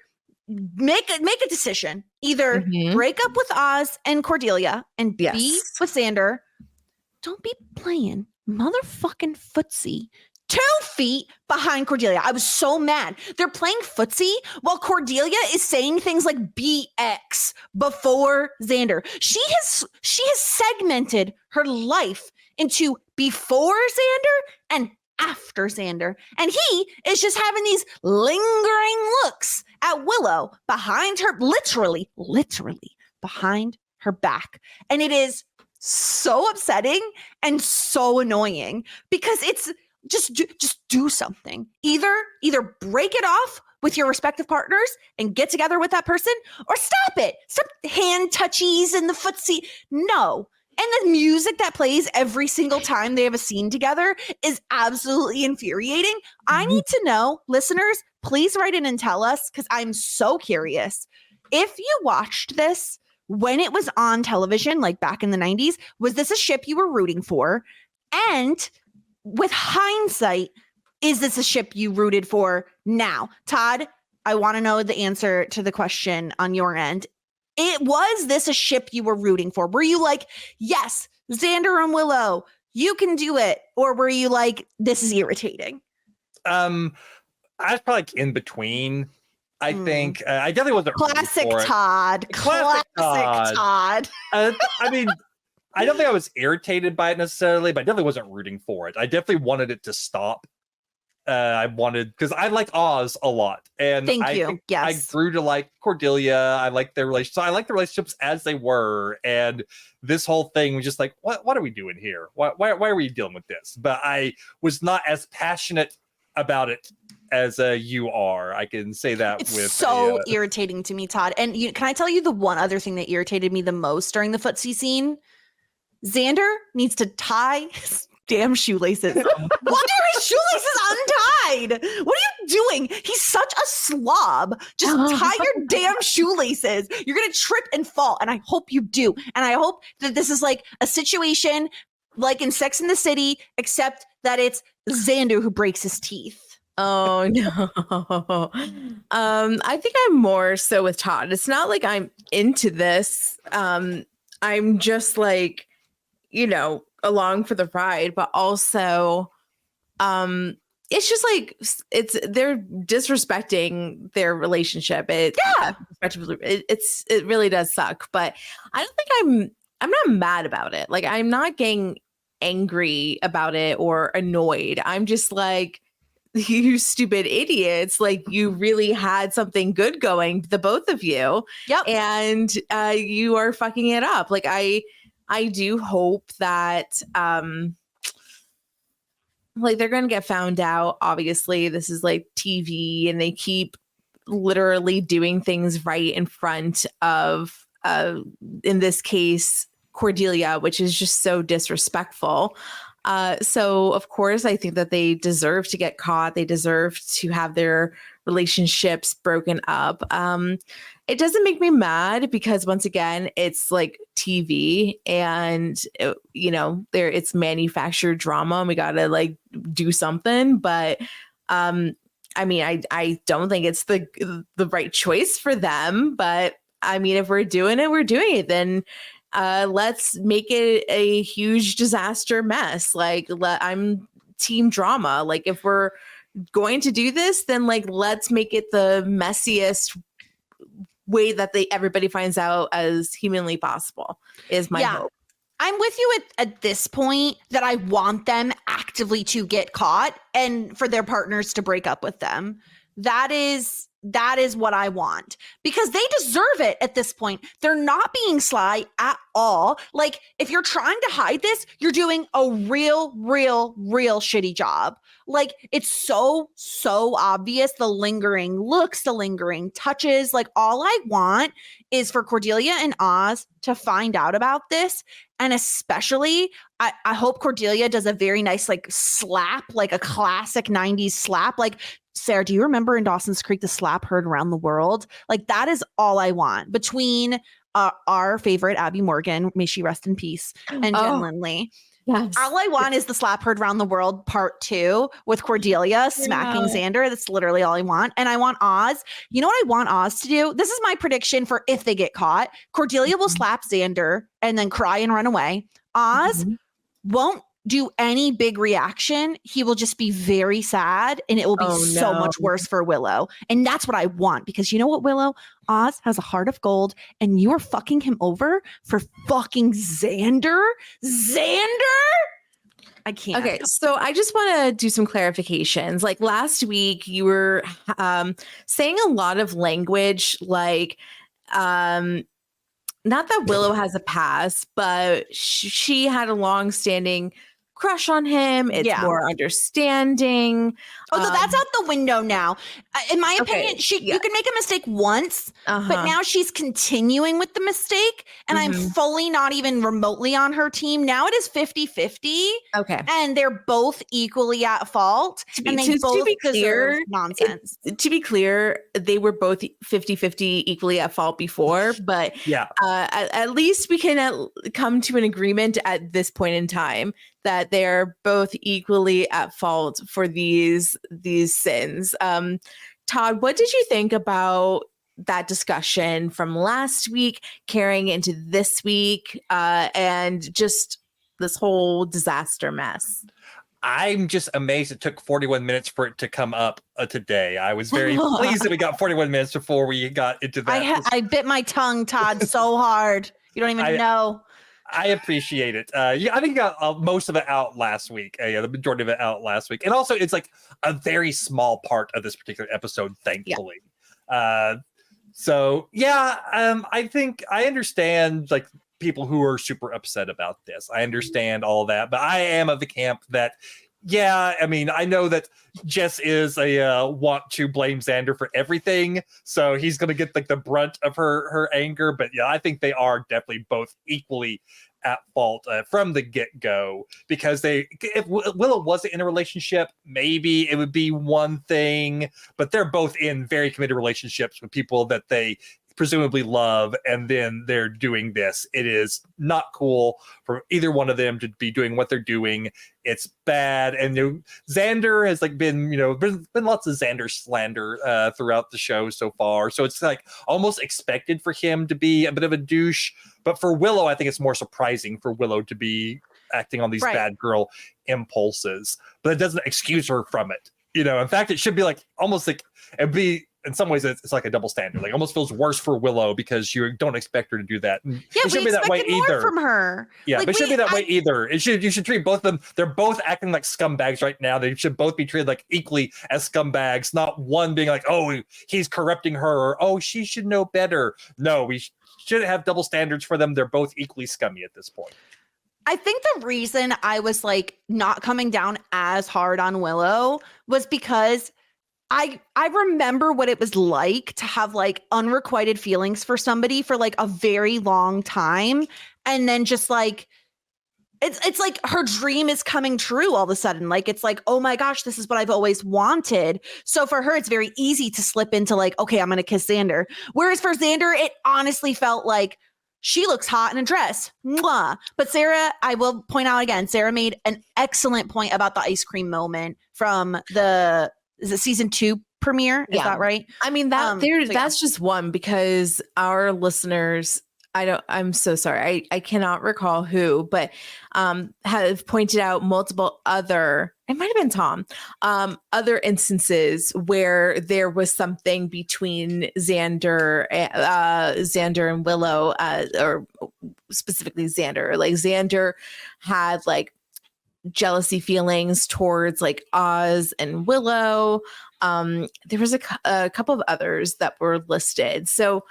make a decision. Either break up with Oz and Cordelia and be with Xander. Don't be playing motherfucking footsie 2 feet behind Cordelia. I was so mad. They're playing footsie while Cordelia is saying things like BX before Xander. She has segmented her life into before Xander and after Xander. And he is just having these lingering looks at Willow behind her, literally behind her back. And it is so upsetting and so annoying because it's just do something. Either break it off with your respective partners and get together with that person, or stop it. Stop hand touchies and the footsie. No. And the music that plays every single time they have a scene together is absolutely infuriating. I need to know, listeners, please write in and tell us, because I'm so curious. If you watched this when it was on television, like back in the 90s, was this a ship you were rooting for? And with hindsight, is this a ship you rooted for now? Todd, I want to know the answer to the question on your end. Was this a ship you were rooting for? Were you like, yes, Xander and Willow, you can do it? Or were you like, this is irritating? I was probably like in between. I think I definitely wasn't classic rooting for it. Todd. Classic Todd. I mean, I don't think I was irritated by it necessarily, but I definitely wasn't rooting for it. I definitely wanted it to stop. Because I like Oz a lot, and I grew to like Cordelia. I like their relationship. So I like the relationships as they were, and this whole thing was just like, what are we doing here? Why are we dealing with this? But I was not as passionate about it as you are. I can say that. It's so irritating to me, Todd. And can I tell you the one other thing that irritated me the most during the footsie scene? Xander needs to tie his damn shoelaces. Why are his shoelaces untied? What are you doing? He's such a slob. Just tie your damn shoelaces. You're gonna trip and fall, and I hope you do. And I hope that this is like a situation like in Sex and the City, except that it's Xander who breaks his teeth. Oh no. I think I'm more so with Todd. It's not like I'm into this. I'm just like, along for the ride, but also it's just like they're disrespecting their relationship. It really does suck, but I don't think I'm not mad about it. Like, I'm not getting angry about it or annoyed. I'm just like, you stupid idiots. Like, you really had something good going, the both of you. Yep. And you are fucking it up. Like, I do hope that like they're going to get found out. Obviously, this is like TV, and they keep literally doing things right in front of, in this case, Cordelia, which is just so disrespectful. So, of course, I think that they deserve to get caught. They deserve to have their relationships broken up. It doesn't make me mad because, once again, it's like TV, and it's manufactured drama, and we gotta like do something. But I mean, I don't think it's the right choice for them. But I mean, if we're doing it, we're doing it. Then let's make it a huge disaster mess. Like, I'm team drama. Like, if we're going to do this, then like let's make it the messiest way that everybody finds out as humanly possible, is my hope. I'm with you at this point that I want them actively to get caught and for their partners to break up with them. That is what I want, because they deserve it at this point. They're not being sly at all. Like, if you're trying to hide this, you're doing a real shitty job. Like, it's so obvious. The lingering looks, the lingering touches. Like, all I want is for Cordelia and Oz to find out about this. And especially, I hope Cordelia does a very nice like slap, like a classic 90s slap. Like, Sarah, do you remember in Dawson's Creek, the slap heard around the world? Like, that is all I want between our favorite Abby Morgan, may she rest in peace, and Jen Lindley. Yes. All I want is the slap heard around the world part 2 with Cordelia smacking Xander. That's literally all I want. And I want Oz. You know what I want Oz to do? This is my prediction for if they get caught. Cordelia will slap Xander and then cry and run away. Oz won't do any big reaction. He will just be very sad, and it will be so much worse for Willow. And that's what I want, because you know what, Willow? Oz has a heart of gold, and you are fucking him over for fucking Xander? I can't. Okay, so I just want to do some clarifications. Like, last week, you were saying a lot of language like not that Willow has a past, but she had a long-standing crush on him. It's more understanding. Although that's out the window now. In my opinion, you can make a mistake once, but now she's continuing with the mistake, and I'm fully not even remotely on her team. Now it is 50-50. Okay. And they're both equally at fault. And they both deserve nonsense. To be clear, they were both 50-50 equally at fault before, but at least we can come to an agreement at this point in time that they're both equally at fault for these sins. Todd, what did you think about that discussion from last week carrying into this week and just this whole disaster mess? I'm just amazed it took 41 minutes for it to come up today. I was very pleased that we got 41 minutes before we got into that. I bit my tongue, Todd, so hard. You don't even know. I appreciate it. I think I got most of it out last week. The majority of it out last week. And also, it's like a very small part of this particular episode, thankfully. I think I understand like people who are super upset about this. I understand all that, but I am of the camp that, I know that Jess is want to blame Xander for everything, so he's going to get like the brunt of her anger. But I think they are definitely both equally at fault from the get-go, because if Willow wasn't in a relationship, maybe it would be one thing, but they're both in very committed relationships with people that they presumably love, and then they're doing this. It is not cool for either one of them to be doing what they're doing. It's bad. And Xander has been lots of Xander slander throughout the show so far, so it's like almost expected for him to be a bit of a douche. But for Willow, I think it's more surprising for Willow to be acting on these bad girl impulses, but it doesn't excuse her from it. In fact, it should be like almost like it'd be, in some ways, it's like a double standard. Like, almost feels worse for Willow because you don't expect her to do that. Yeah, it shouldn't be that way either from her. Yeah, but it shouldn't be that way either. You should treat both of them. They're both acting like scumbags right now. They should both be treated like equally as scumbags. Not one being like, oh, he's corrupting her, or oh, she should know better. No, we shouldn't have double standards for them. They're both equally scummy at this point. I think the reason I was like not coming down as hard on Willow was because I remember what it was like to have like unrequited feelings for somebody for like a very long time. And then just like, it's like her dream is coming true all of a sudden. Like, it's like, oh my gosh, this is what I've always wanted. So for her, it's very easy to slip into like, okay, I'm going to kiss Xander. Whereas for Xander, it honestly felt like she looks hot in a dress. Mwah. But Sarah, I will point out again, Sarah made an excellent point about the ice cream moment from is it season 2 premiere? Is that right? I mean, that's just one, because our listeners, I'm so sorry. I cannot recall who, but have pointed out multiple other, it might've been Tom, other instances where there was something between Xander and Willow, or specifically Xander. Like, Xander had like jealousy feelings towards like Oz and Willow. There was a couple of others that were listed. So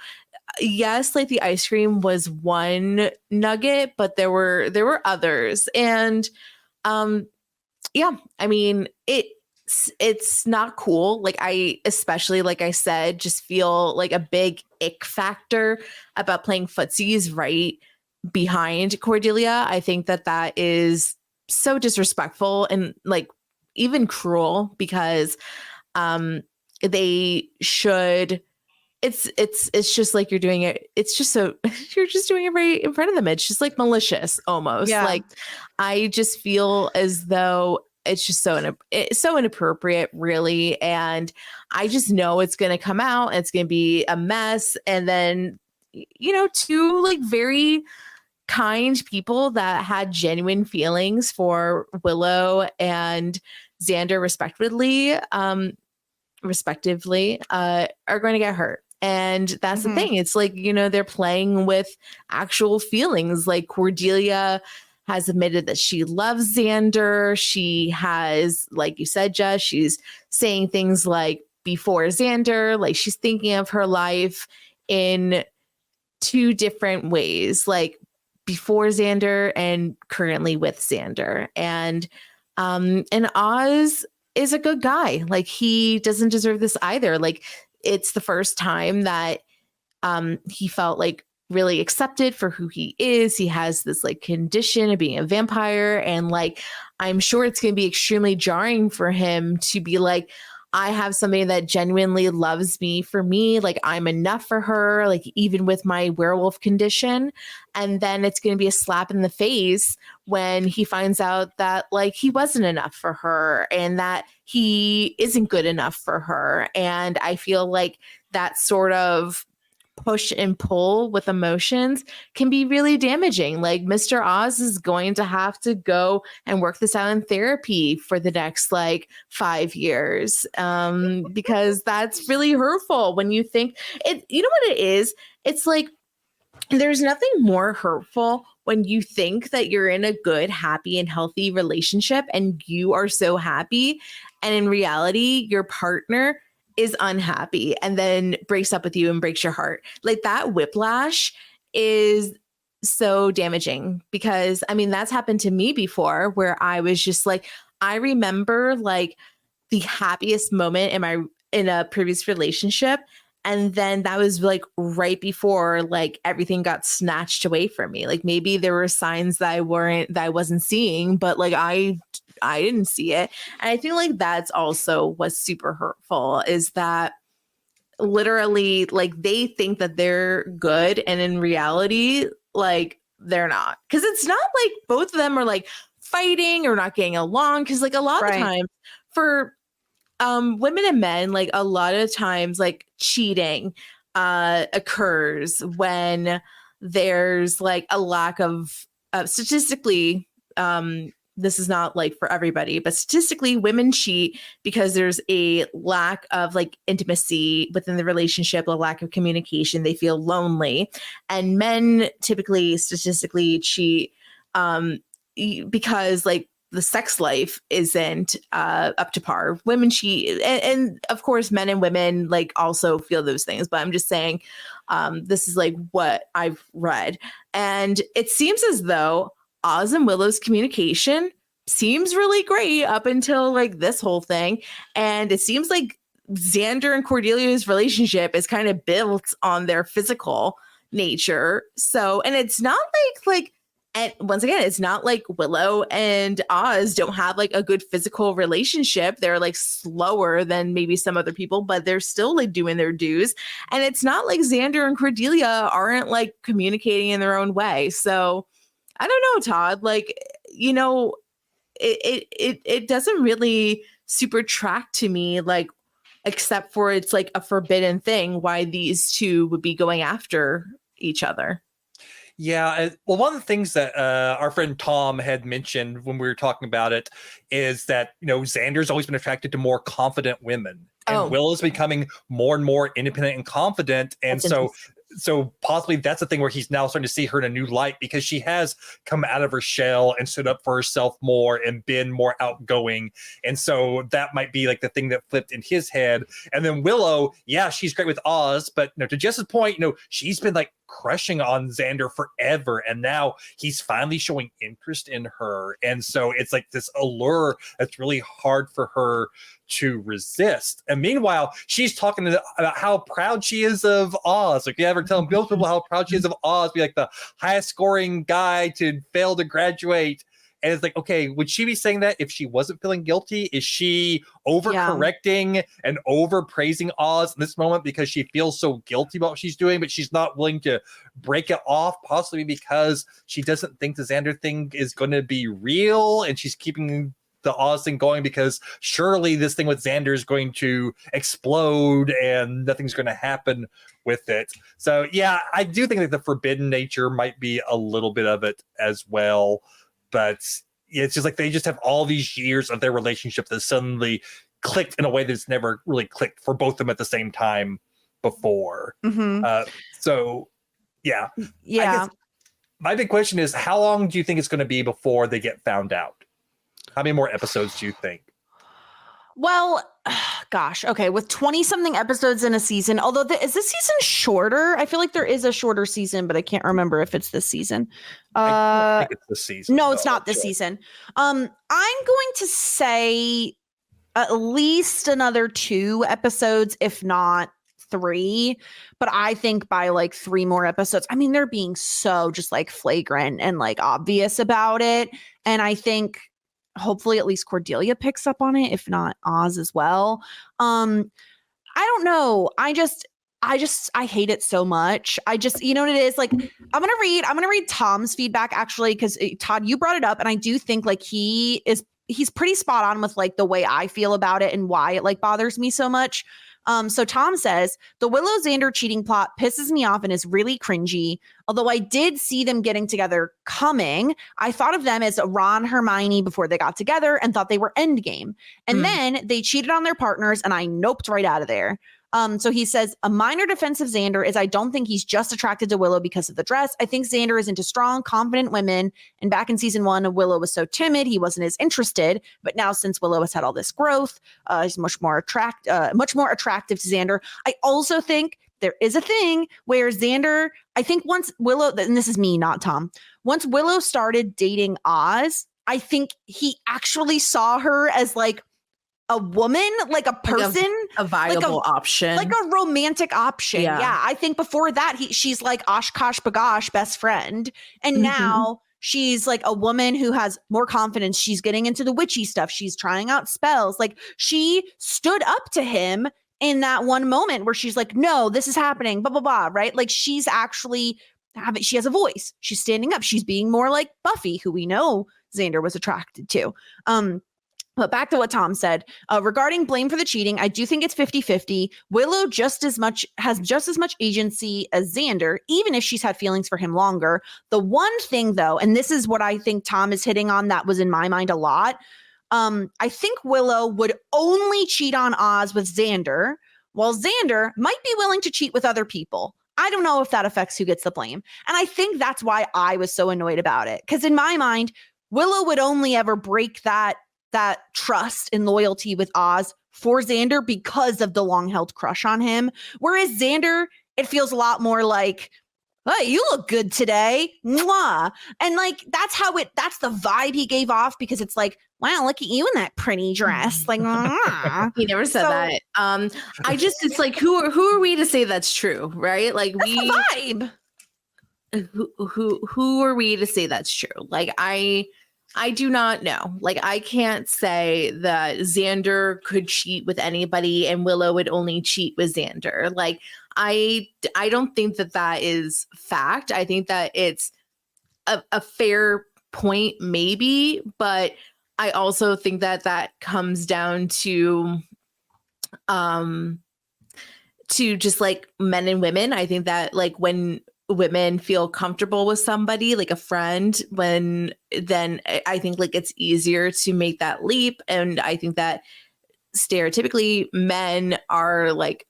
yes, like the ice cream was one nugget, but there were others. And I mean, it's not cool. Like, I especially, like I said, just feel like a big ick factor about playing footsies right behind Cordelia. I think that is so disrespectful and like even cruel, because they should, it's just like you're doing it. It's just so you're just doing it right in front of them. It's just like malicious almost. Yeah. Like, I just feel as though it's just so inappropriate, really. And I just know it's going to come out and it's going to be a mess. And then, two like very kind people that had genuine feelings for Willow and Xander respectively, are going to get hurt. And that's the thing. It's like, they're playing with actual feelings. Like, Cordelia has admitted that she loves Xander. She has, like you said, Jess, she's saying things like before Xander, like she's thinking of her life in two different ways, like before Xander and currently with Xander. And Oz is a good guy. Like, he doesn't deserve this either. Like, it's the first time that he felt like really accepted for who he is. He has this like condition of being a vampire, and like I'm sure it's going to be extremely jarring for him to be like, I have somebody that genuinely loves me for me, like I'm enough for her, like even with my werewolf condition. And then it's going to be a slap in the face when he finds out that like he wasn't enough for her and that he isn't good enough for her. And I feel like that sort of push and pull with emotions can be really damaging. Like, Mr. Oz is going to have to go and work this out in therapy for the next like 5 years, because that's really hurtful when you think it. You know what it is? It's like there's nothing more hurtful when you think that you're in a good, happy, and healthy relationship and you are so happy, and in reality your partner is unhappy and then breaks up with you and breaks your heart. Like, that whiplash is so damaging, because I mean, that's happened to me before, where I was just like, I remember like the happiest moment in a previous relationship, and then that was like right before like everything got snatched away from me. Like, maybe there were signs that I wasn't seeing, but like I didn't see it. And I feel like that's also what's super hurtful, is that literally like they think that they're good, and in reality, like they're not. Because it's not like both of them are like fighting or not getting along. Because like a lot of times for women and men, like a lot of times like cheating occurs when there's like a lack of statistically, this is not like for everybody, but statistically women cheat because there's a lack of like intimacy within the relationship, a lack of communication. They feel lonely. And men typically statistically cheat because like the sex life isn't up to par. Women cheat. And of course, men and women like also feel those things. But I'm just saying, this is like what I've read. And it seems as though Oz and Willow's communication seems really great up until like this whole thing. And it seems like Xander and Cordelia's relationship is kind of built on their physical nature. So, and it's not like, and once again, it's not like Willow and Oz don't have like a good physical relationship. They're like slower than maybe some other people, but they're still like doing their dues. And it's not like Xander and Cordelia aren't like communicating in their own way. So I don't know, Todd, like, you know, it doesn't really super track to me, like, except for it's like a forbidden thing why these two would be going after each other. Yeah, well, one of the things that our friend Tom had mentioned when we were talking about it is that, you know, Xander's always been attracted to more confident women, and Willow's becoming more and more independent and confident. And so possibly that's the thing where he's now starting to see her in a new light, because she has come out of her shell and stood up for herself more and been more outgoing. And so that might be like the thing that flipped in his head. And then Willow, yeah, she's great with Oz, but you know, to Jess's point, you know, she's been like crushing on Xander forever, and now he's finally showing interest in her. And so it's like this allure that's really hard for her to resist. And meanwhile, she's talking about how proud she is of Oz. Like, you ever tell people how proud she is of Oz, be like the highest scoring guy to fail to graduate. And it's like, okay, would she be saying that if she wasn't feeling guilty? Is she overcorrecting and overpraising Oz in this moment because she feels so guilty about what she's doing, but she's not willing to break it off, possibly because she doesn't think the Xander thing is going to be real, and she's keeping the Oz thing going because surely this thing with Xander is going to explode and nothing's going to happen with it. So yeah, I do think that the forbidden nature might be a little bit of it as well. But it's just like they just have all these years of their relationship that suddenly clicked in a way that's never really clicked for both of them at the same time before. So yeah. I guess my big question is, how long do you think it's going to be before they get found out? How many more episodes do you think? Well, gosh, okay, with 20 something episodes in a season, although is this season shorter? I feel like there is a shorter season, but I can't remember if it's this season. I don't think it's this season. No, it's not this season. I'm going to say at least another 2 episodes, if not 3. But I think by like 3 more episodes, I mean, they're being so just like flagrant and like obvious about it. And I think hopefully at least Cordelia picks up on it, if not Oz as well. I don't know. I hate it so much. You know what it is? Like, I'm going to read Tom's feedback actually, because Todd, you brought it up. And I do think like he's pretty spot on with like the way I feel about it and why it like bothers me so much. So Tom says, the Willow Xander cheating plot pisses me off and is really cringy. Although I did see them getting together coming, I thought of them as Ron, Hermione before they got together and thought they were endgame. And then they cheated on their partners and I noped right out of there. So he says, a minor defense of Xander is I don't think he's just attracted to Willow because of the dress. I think Xander is into strong, confident women. And back in season 1, Willow was so timid, he wasn't as interested. But now since Willow has had all this growth, he's much more attractive to Xander. I also think there is a thing where Xander, I think once Willow, and this is me, not Tom, once Willow started dating Oz, I think he actually saw her as like a woman, like a person, like a viable option, like a romantic option. Yeah. I think before that, she's like Oshkosh Bagosh best friend. And now she's like a woman who has more confidence. She's getting into the witchy stuff. She's trying out spells. Like she stood up to him in that one moment where she's like, no, this is happening, blah, blah, blah. Right. Like she's actually she has a voice. She's standing up. She's being more like Buffy, who we know Xander was attracted to. But back to what Tom said, regarding blame for the cheating, I do think it's 50-50. Willow has just as much agency as Xander, even if she's had feelings for him longer. The one thing though, and this is what I think Tom is hitting on that was in my mind a lot. I think Willow would only cheat on Oz with Xander, while Xander might be willing to cheat with other people. I don't know if that affects who gets the blame. And I think that's why I was so annoyed about it. Because in my mind, Willow would only ever break that trust and loyalty with Oz for Xander because of the long-held crush on him. Whereas Xander, it feels a lot more like, hey, you look good today. Mwah. And like, that's the vibe he gave off, because it's like, wow, look at you in that pretty dress. Like, he never said that. It's like, who are we to say that's true? Right? Like that's the vibe. Who are we to say that's true? Like, I do not know. Like, I can't say that Xander could cheat with anybody and Willow would only cheat with Xander. Like, I don't think that is fact. I think that it's a fair point, maybe, but I also think that comes down to just like men and women. I think that like when women feel comfortable with somebody like a friend, then I think like it's easier to make that leap. And I think that stereotypically men are like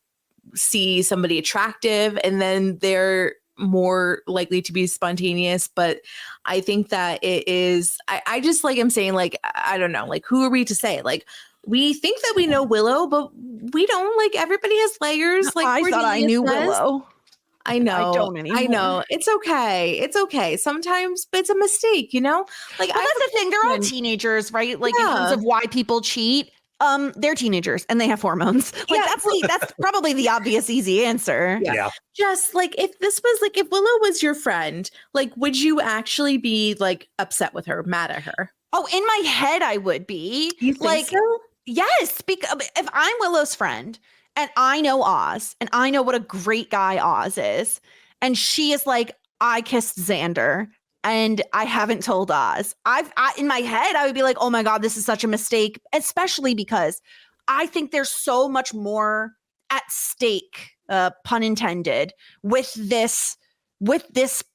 see somebody attractive and then they're more likely to be spontaneous. But I think that it is, I just like I'm saying, like, I don't know, like, who are we to say? Like, we think that we know Willow, but we don't. Like, everybody has layers. Like, I thought I knew Willow. I know. I don't anymore. I know. It's okay. It's okay. Sometimes it's a mistake, you know? Like, but that's the thing. They're all teenagers, right? Like, in terms of why people cheat, they're teenagers and they have hormones. Like, that's probably the obvious, easy answer. Yeah. Just like, if Willow was your friend, like, would you actually be like upset with her, mad at her? Oh, in my head, I would be. You think like, so? Yes. Because if I'm Willow's friend and I know Oz and I know what a great guy Oz is, and she is like, I kissed Xander and I haven't told Oz. In my head, I would be like, oh my God, this is such a mistake, especially because I think there's so much more at stake, pun intended, with this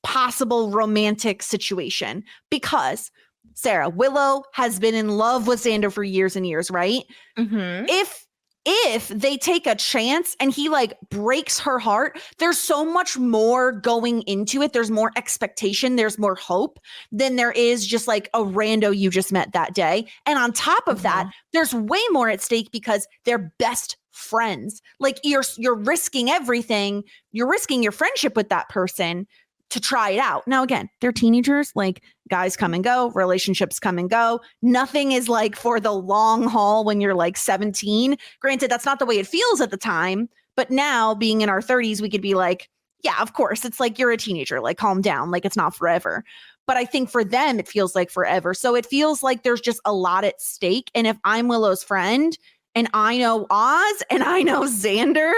possible romantic situation. Because Sarah, Willow has been in love with Xander for years and years, right? Mm-hmm. If if they take a chance and he like breaks her heart, there's so much more going into it. There's more expectation. There's more hope than there is just like a rando you just met that day. And on top of that, there's way more at stake because they're best friends. Like you're risking everything. You're risking your friendship with that person to try it out. Now, again, they're teenagers, like guys come and go, relationships come and go. Nothing is like for the long haul when you're like 17. Granted, that's not the way it feels at the time. But now being in our 30s, we could be like, yeah, of course. It's like you're a teenager, like calm down, like it's not forever. But I think for them, it feels like forever. So it feels like there's just a lot at stake. And if I'm Willow's friend and I know Oz and I know Xander,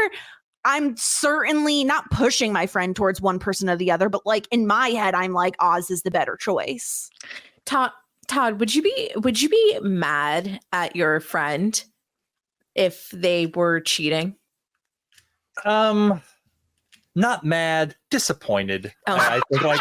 I'm certainly not pushing my friend towards one person or the other, but like in my head, I'm like Oz is the better choice. Todd, would you be mad at your friend if they were cheating? Not mad, disappointed. Oh. I think like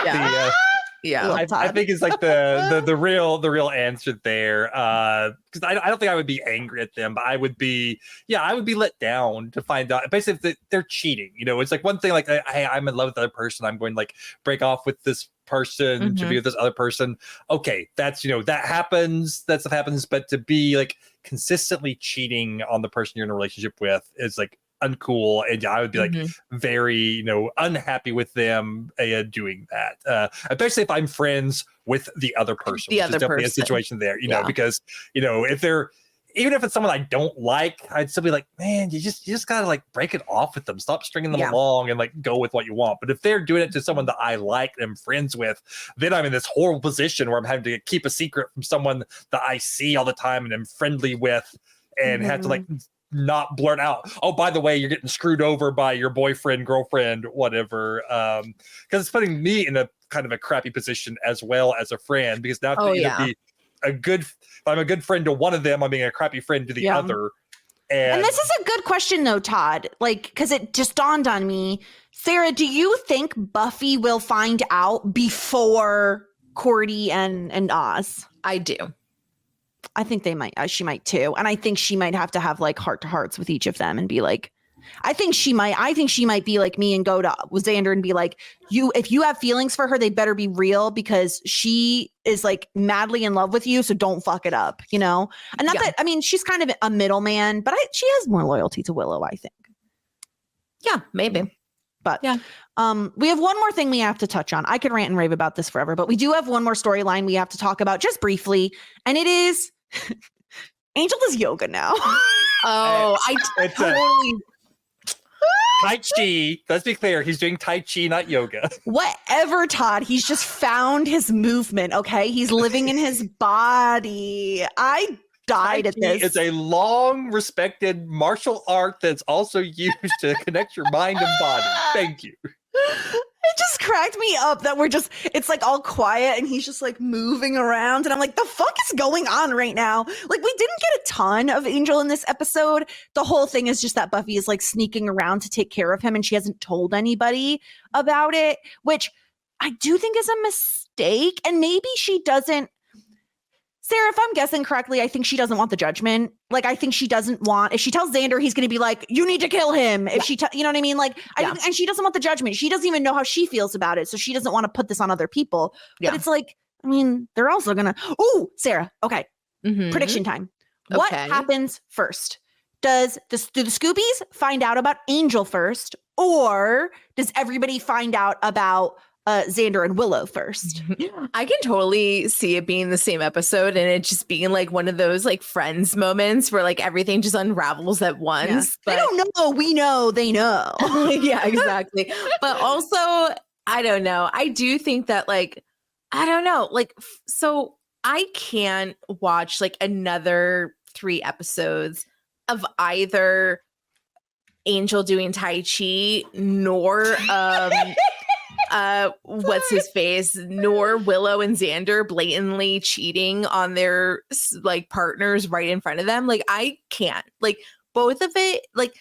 I think it's like the real answer there. Because I don't think I would be angry at them, but I would be let down to find out basically if they're cheating. You know, it's like one thing like, hey, I'm in love with the other person. I'm going to like break off with this person to be with this other person. Okay, that's, you know, that happens. That stuff happens. But to be like consistently cheating on the person you're in a relationship with is like uncool, and I would be like very, you know, unhappy with them doing that, especially if I'm friends with the other person. There's definitely a situation there, you know, because, you know, even if it's someone I don't like, I'd still be like, man, you just gotta like break it off with them, stop stringing them along and like go with what you want. But if they're doing it to someone that I like and I'm friends with, then I'm in this horrible position where I'm having to keep a secret from someone that I see all the time and I'm friendly with, and have to like not blurt out, oh, by the way, you're getting screwed over by your boyfriend, girlfriend, whatever. Because it's putting me in a kind of a crappy position as well as a friend, because now I have to either be if I'm a good friend to one of them, I'm being a crappy friend to the other. And this is a good question though, Todd, like, because it just dawned on me. Sarah, do you think Buffy will find out before Cordy and Oz? I do. I think they might. She might too, and I think she might have to have like heart to hearts with each of them and be like, I think she might be like me and go to Xander and be like, if you have feelings for her, they better be real, because she is like madly in love with you, so don't fuck it up, you know. And not that, I mean, she's kind of a middleman, but she has more loyalty to Willow, I think. Yeah, maybe. But we have one more thing we have to touch on. I could rant and rave about this forever, but we do have one more storyline we have to talk about just briefly, and it is Angel does yoga now. Oh, I totally. Tai Chi. Let's be clear. He's doing Tai Chi, not yoga. Whatever, Todd. He's just found his movement. Okay, he's living in his body. I died at this. It's a long respected martial art that's also used to connect your mind and body. Thank you. It just cracked me up that it's like all quiet and he's just like moving around. And I'm like, the fuck is going on right now? Like, we didn't get a ton of Angel in this episode. The whole thing is just that Buffy is like sneaking around to take care of him and she hasn't told anybody about it, which I do think is a mistake. And maybe she doesn't. Sarah, if I'm guessing correctly, I think she doesn't want the judgment. Like, I think she doesn't want, if she tells Xander, he's going to be like, you need to kill him. If she, you know what I mean? Like, and she doesn't want the judgment. She doesn't even know how she feels about it. So she doesn't want to put this on other people. But it's like, I mean, they're also going to, Sarah. Okay. Prediction time. What happens first? Do the Scoobies find out about Angel first? Or does everybody find out about Xander and Willow first? I can totally see it being the same episode and it just being like one of those like Friends moments where like everything just unravels at once. Yeah. But they don't know. We know. They know. Yeah, exactly. But also, I don't know. I do think that like, I don't know. Like, so I can't watch like another 3 episodes of either Angel doing Tai Chi nor what's his face, nor Willow and Xander blatantly cheating on their like partners right in front of them. Like, I can't, like, both of it, like,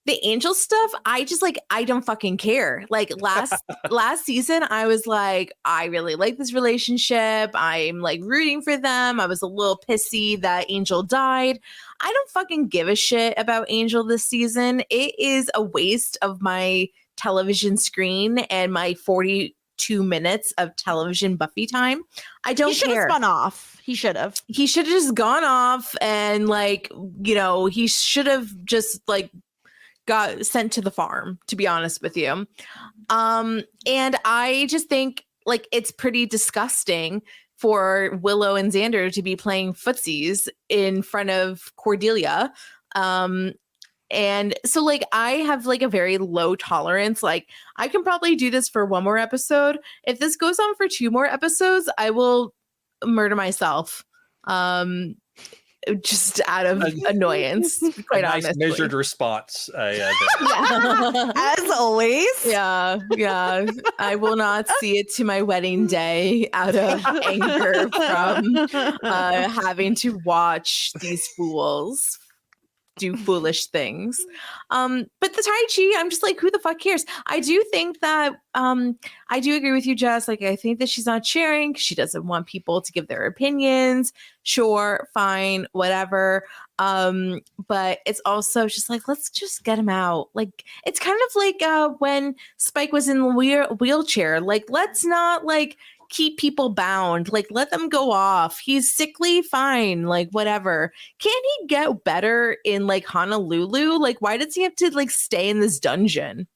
The Angel stuff, I just like, I don't fucking care. Like last season, I was like, I really like this relationship. I'm like rooting for them. I was a little pissy that Angel died. I don't fucking give a shit about Angel this season. It is a waste of my television screen and my 42 minutes of television Buffy time. I don't care. He should have spun off. He should have. He should have just gone off and like, you know, he should have just like got sent to the farm, to be honest with you. And I just think like it's pretty disgusting for Willow and Xander to be playing footsies in front of Cordelia. And so like I have like a very low tolerance. Like I can probably do this for one more episode. If this goes on for 2 more episodes, I will murder myself. Just out of annoyance, quite honestly. Nice measured response. As always. Yeah. I will not see it to my wedding day out of anger from having to watch these fools do foolish things. But the Tai Chi, I'm just like, who the fuck cares? I do think that I do agree with you, Jess. Like, I think that she's not sharing because she doesn't want people to give their opinions. Sure, fine, whatever. But it's also just like, let's just get him out. Like, it's kind of like when Spike was in the wheelchair. Like, let's not like keep people bound. Like, let them go off. He's sickly, fine, like whatever. Can't he get better in like Honolulu? Like, why does he have to like stay in this dungeon?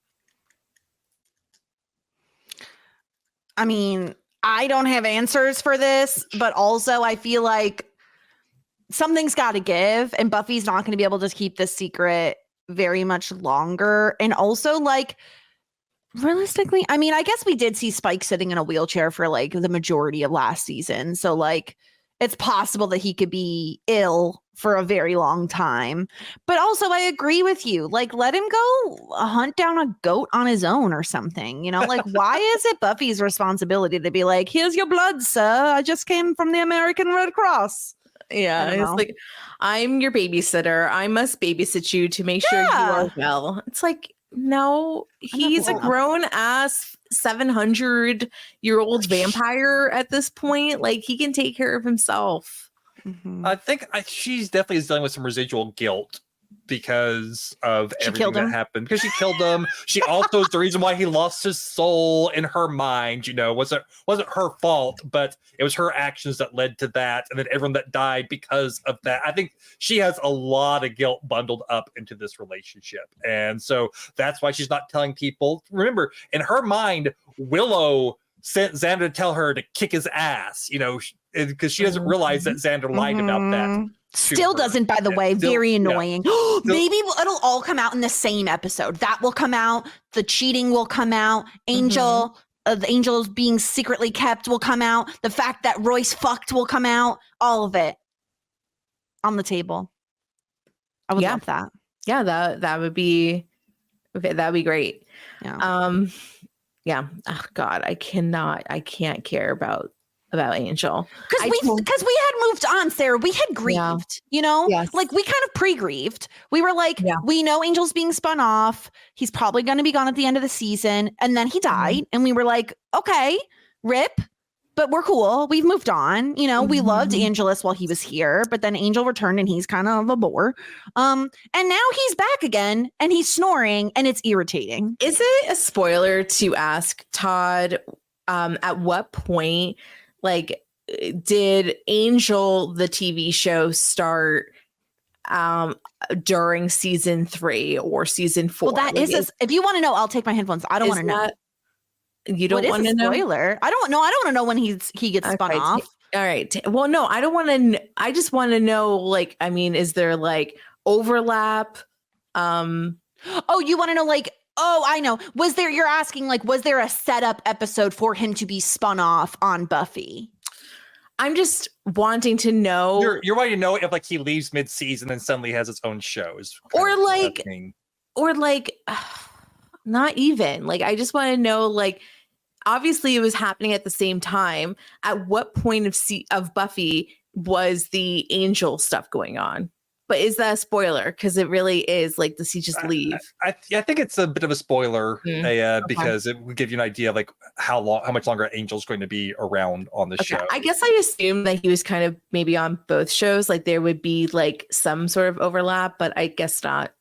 I mean, I don't have answers for this, but also I feel like something's got to give, and Buffy's not going to be able to keep this secret very much longer. And also, like, realistically, I mean, I guess we did see Spike sitting in a wheelchair for like the majority of last season. So like it's possible that he could be ill for a very long time. But also I agree with you. Like, let him go hunt down a goat on his own or something. You know, like, why is it Buffy's responsibility to be like, here's your blood, sir. I just came from the American Red Cross. Yeah, it's like, I'm your babysitter. I must babysit you to make sure you are well. It's like, no, he's a grown ass 700-year-old vampire at this point. Like, he can take care of himself. Mm-hmm. I think she's definitely dealing with some residual guilt because of everything that happened. Because she killed him. She also is the reason why he lost his soul in her mind. You know, wasn't her fault, but it was her actions that led to that, and then everyone that died because of that. I think she has a lot of guilt bundled up into this relationship, and so that's why she's not telling people. Remember, in her mind, Willow sent Xander to tell her to kick his ass. You know, because she doesn't realize that Xander lied about that. Still doesn't, by the way. Very annoying. Yeah. Maybe it'll all come out in the same episode. That will come out. The cheating will come out. The Angels being secretly kept will come out. The fact that Royce fucked will come out. All of it on the table. I would love that. Yeah, that would be great. Yeah. Yeah. Oh God, I can't care about Angel. Because we had moved on, Sarah. We had grieved, you know? Yes. Like, we kind of pre-grieved. We were like, we know Angel's being spun off. He's probably going to be gone at the end of the season. And then he died. And we were like, okay, rip. But we're cool. We've moved on. You know, we loved Angelus while he was here. But then Angel returned and he's kind of a bore. And now he's back again and he's snoring and it's irritating. Is it a spoiler to ask Todd at what point, like, did Angel, the TV show, start during season 3 or season 4? Well, that like, if you want to know, I'll take my headphones. I don't want to know. You don't want to know? Spoiler. I don't know. I don't want to know when he gets spun off. All right. Well, no, I don't want to. I just want to know, like, I mean, is there like overlap? Oh, you want to know, like, oh, I know. You're asking, like, was there a setup episode for him to be spun off on Buffy? I'm just wanting to know. You're wanting to know if, like, he leaves mid-season and suddenly has his own shows. Or not even. Like, I just want to know, like, obviously it was happening at the same time. At what point of Buffy was the Angel stuff going on? But is that a spoiler? Because it really is. Like, does he just leave? I think it's a bit of a spoiler because it would give you an idea of like how much longer Angel's going to be around on the show. I guess I assumed that he was kind of maybe on both shows. Like there would be like some sort of overlap, but I guess not.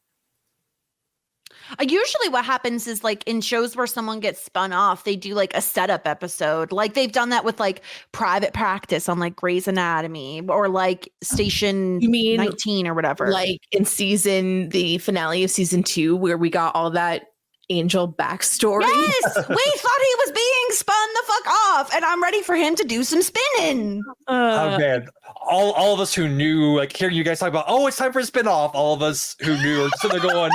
Usually what happens is like in shows where someone gets spun off, they do like a setup episode. Like they've done that with like Private Practice on like Grey's Anatomy or like Station 19 or whatever. Like in the finale of season 2 where we got all that Angel backstory. Yes, we thought he was being spun the fuck off, and I'm ready for him to do some spinning. Oh man, all of us who knew, like hearing you guys talk about, oh, it's time for a spinoff. All of us who knew are sitting there going,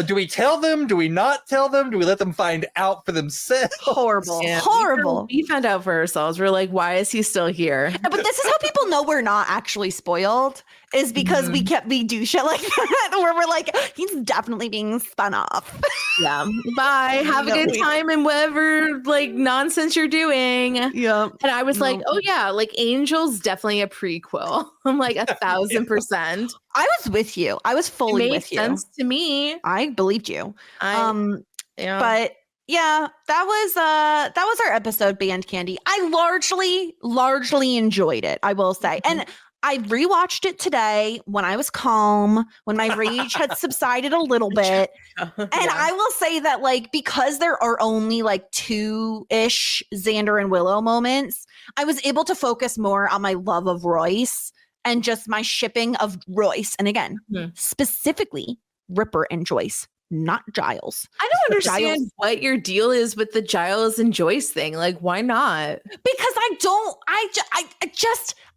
do we tell them? Do we not tell them? Do we let them find out for themselves? Horrible, Yeah, horrible. We found out for ourselves. We're like, why is he still here? But this is how people know we're not actually spoiled. Is because we do shit like that where we're like, he's definitely being spun off. Yeah. Bye. Have a good time in whatever like nonsense you're doing. Yeah. And I was like, oh yeah, like Angel's definitely a prequel. I'm like 1,000%. I was with you. I was fully with you. It made sense to me. I believed you. Yeah. But yeah, that was our episode, Band Candy. I largely enjoyed it, I will say. And I rewatched it today when I was calm, when my rage had subsided a little bit. And I will say that, like, because there are only like 2-ish Xander and Willow moments, I was able to focus more on my love of Royce and just my shipping of Royce. And again, specifically Ripper and Joyce, not Giles. I don't understand what your deal is with the Giles and Joyce thing. Like, why not? Because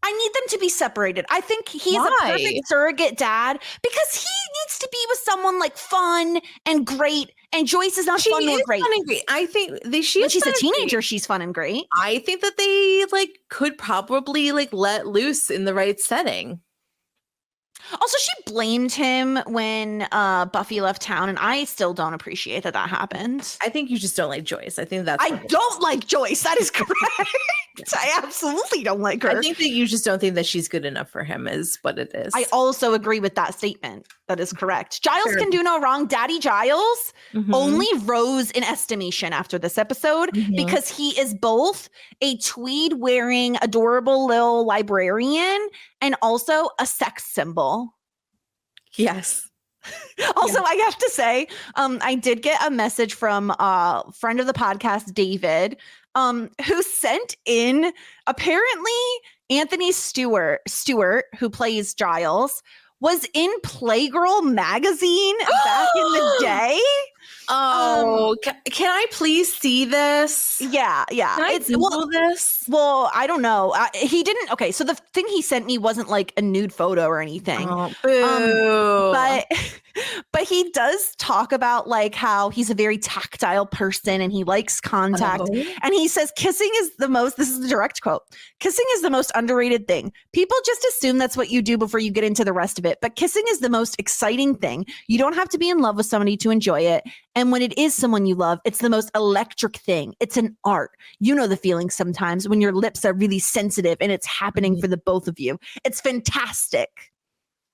I need them to be separated. I think he's a perfect surrogate dad because he needs to be with someone like fun and great. And Joyce is not fun or great. Fun and great. I think when she's a teenager, she's fun and great. I think that they like could probably like let loose in the right setting. Also, she blamed him when Buffy left town, and I still don't appreciate that happened. I think you just don't like Joyce. I think that's I don't like Joyce. That is correct. I absolutely don't like her. I think that you just don't think that she's good enough for him is what it is. I also agree with that statement. That is correct. Giles can do no wrong. Daddy Giles only rose in estimation after this episode because he is both a tweed-wearing, adorable little librarian and also a sex symbol. Yes. Also, I have to say, I did get a message from a friend of the podcast, David, who sent in, apparently Anthony Stewart, who plays Giles, was in Playgirl magazine back in the day. Oh, can I please see this? Yeah. Can I Google this? Well, I don't know. He didn't. Okay, so the thing he sent me wasn't like a nude photo or anything. Oh, boo. But he does talk about like how he's a very tactile person and he likes contact. And he says kissing is this is the direct quote. Kissing is the most underrated thing. People just assume that's what you do before you get into the rest of it. But kissing is the most exciting thing. You don't have to be in love with somebody to enjoy it. And when it is someone you love, it's the most electric thing. It's an art. You know the feeling sometimes when your lips are really sensitive and it's happening for the both of you. It's fantastic.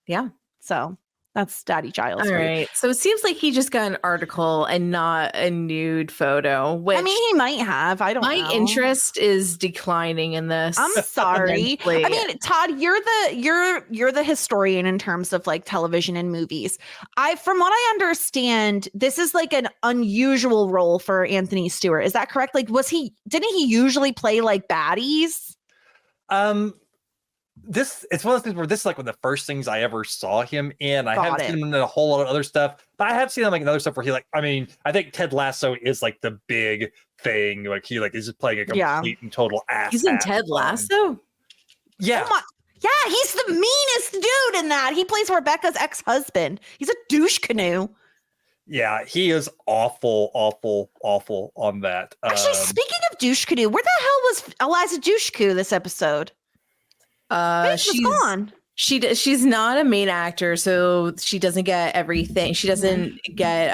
Yeah. So that's Daddy Giles. All right. So it seems like he just got an article and not a nude photo. Which I mean, he might have. I don't know. My interest is declining in this. I'm sorry. I mean, Todd, you're the historian in terms of like television and movies. From what I understand, this is like an unusual role for Anthony Stewart. Is that correct? Like, didn't he usually play like baddies? It's one of those things where this is like one of the first things I ever saw him in. I haven't seen him in a whole lot of other stuff, but I have seen him like in other stuff where I think Ted Lasso is like the big thing. Like he like is just playing a complete and total ass. He's in Ted Lasso? Yeah. Yeah, he's the meanest dude in that. He plays Rebecca's ex-husband. He's a douche canoe. Yeah, he is awful on that. Actually, speaking of douche canoe, where the hell was Eliza Dushku this episode? She's gone. She's not a main actor, so she doesn't get everything. She doesn't get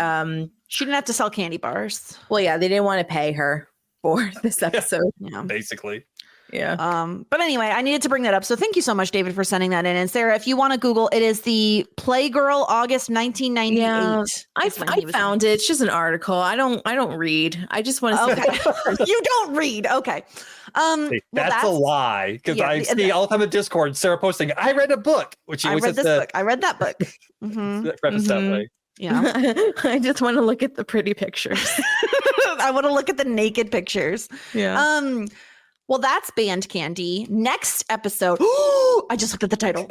she didn't have to sell candy bars. Well, yeah, they didn't want to pay her for this episode. Yeah. Basically. But anyway, I needed to bring that up. So thank you so much, David, for sending that in. And Sarah, if you want to Google, it is the Playgirl August 1998. Yeah, I found it. It's just an article. I don't read. I just want to Okay. You don't read. Okay. That's a lie. Because I see all the time in Discord, Sarah posting, I read a book. Which I read this book. I read that book. Preface that way. Yeah. I just want to look at the pretty pictures. I want to look at the naked pictures. Yeah. Well, that's Band Candy. Next episode. I just looked at the title.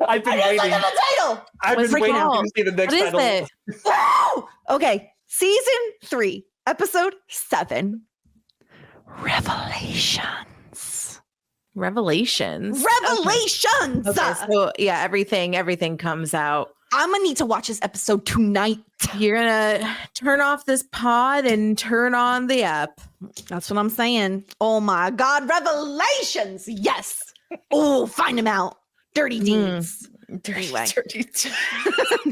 I've been waiting. Look at the title. I've been waiting to see the next title. What is it? Okay. Season 3, episode 7. Revelations. Revelations. Okay, so yeah, everything comes out. I'm gonna need to watch this episode tonight. You're gonna turn off this pod and turn on the app. That's what I'm saying. Oh my God, Revelations! Yes. Oh, find them out. Dirty deeds. Dirty deeds.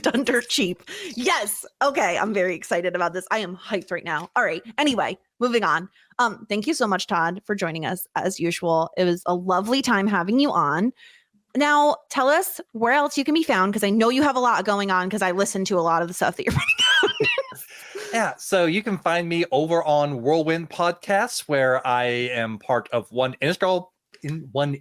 Done dirt cheap. Yes. Okay, I'm very excited about this. I am hyped right now. All right. Anyway, moving on. Thank you so much, Todd, for joining us as usual. It was a lovely time having you on. Now, tell us where else you can be found, because I know you have a lot going on, because I listened to a lot of the stuff that you're putting out. Yeah, so you can find me over on Whirlwind Podcasts, where I am part of one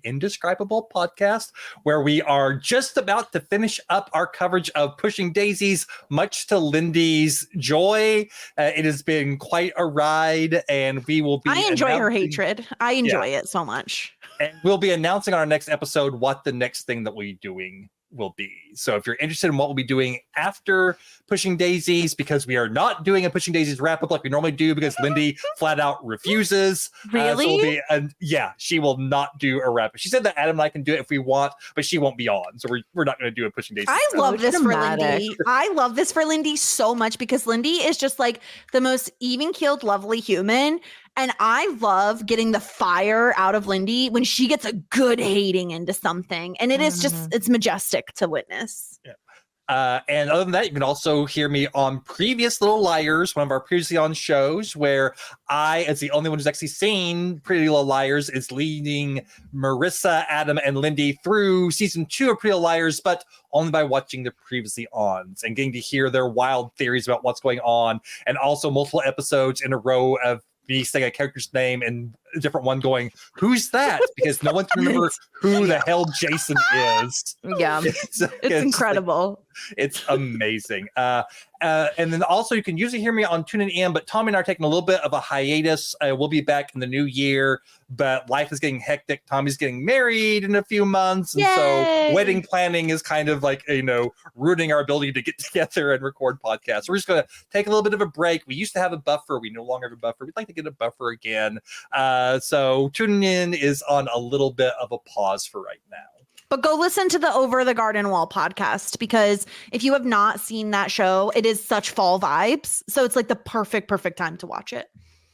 indescribable podcast, where we are just about to finish up our coverage of Pushing Daisies, much to Lindy's joy. It has been quite a ride, and we will be. I enjoy her hatred. I enjoy it so much. And we'll be announcing on our next episode what the next thing that we're doing will be. So if you're interested in what we'll be doing after Pushing Daisies, because we are not doing a Pushing Daisies wrap up like we normally do, because Lindy flat out refuses. Really? Yeah, she will not do a wrap up. She said that Adam and I can do it if we want, but she won't be on. So we're not going to do a Pushing Daisies. I love this for Lindy. I love this for Lindy so much, because Lindy is just like the most even-keeled, lovely human. And I love getting the fire out of Lindy when she gets a good hating into something. And it is just, it's majestic to witness. Yeah. And other than that, you can also hear me on Previous Little Liars, one of our previously on shows, where I, as the only one who's actually seen Pretty Little Liars, is leading Marissa, Adam, and Lindy through season 2 of Pretty Little Liars, but only by watching the previously ons and getting to hear their wild theories about what's going on, and also multiple episodes in a row of me saying a character's name and a different one going, "Who's that?" Because no one can remember who the hell Jason is. Yeah, it's incredible. It's amazing. And then also you can usually hear me on TuneIn In, but Tommy and I are taking a little bit of a hiatus. We'll be back in the new year, but life is getting hectic. Tommy's getting married in a few months. And so wedding planning is kind of like, ruining our ability to get together and record podcasts. So we're just going to take a little bit of a break. We used to have a buffer. We no longer have a buffer. We'd like to get a buffer again. So tuning in is on a little bit of a pause for right now. But go listen to the Over the Garden Wall podcast, because if you have not seen that show, it is such fall vibes. So it's like the perfect time to watch it.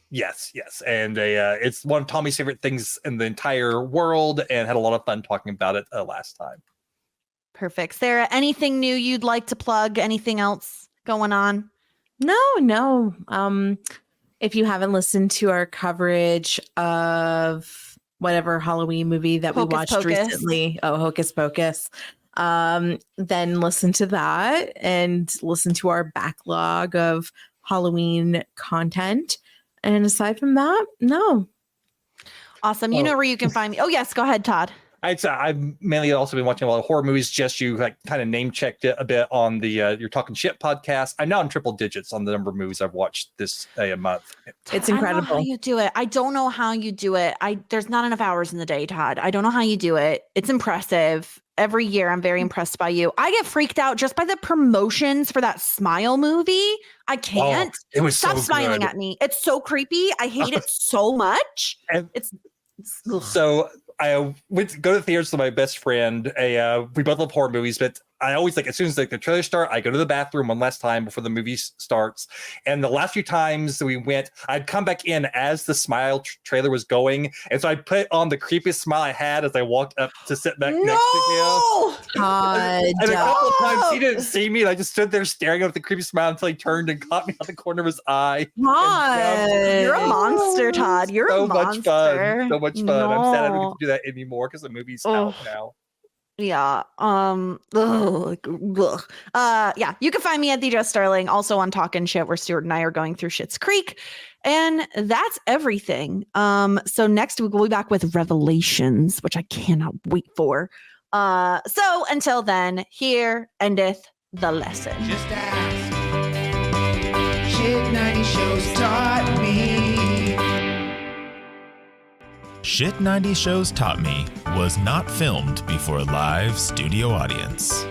Yes. And it's one of Tommy's favorite things in the entire world, and had a lot of fun talking about it last time. Perfect. Sarah, anything new you'd like to plug? Anything else going on? No. If you haven't listened to our coverage of whatever Halloween movie that we watched recently, Hocus Pocus, then listen to that and listen to our backlog of Halloween content. And aside from that, no. Awesome. You know where you can find me. Oh, yes. Go ahead, Todd. I've mainly also been watching a lot of horror movies. Just you kind of name checked it a bit on the You're Talking Shit podcast. I'm now in triple digits on the number of movies I've watched this a month. It's incredible. I don't know how you do it. I don't know how you do it. There's not enough hours in the day, Todd. I don't know how you do it. It's impressive. Every year, I'm very impressed by you. I get freaked out just by the promotions for that Smile movie. I can't. It was Stop so smiling good. at me. It's so creepy. I hate it so much. So I went to go to the theaters with my best friend. We both love horror movies, but I always like as soon as like the trailers start, I go to the bathroom one last time before the movie starts. And the last few times we went, I'd come back in as the Smile trailer was going, and so I put on the creepiest smile I had as I walked up to sit back next to him. Todd. And a couple of times he didn't see me, and I just stood there staring at the creepy smile until he turned and caught me on the corner of his eye. Todd. You're a monster, Todd. You're So a monster. much fun. So much fun. I'm sad I don't get No. to do that anymore because the movie's out now. Yeah. Yeah. You can find me at the Jess Sterling, also on Talkin' Shit, where Stuart and I are going through Schitt's Creek. And that's everything. So next week we'll be back with Revelations, which I cannot wait for. So until then, here endeth the lesson. Just ask. Shit 90 shows taught me. Shit 90 Shows Taught Me was not filmed before a live studio audience.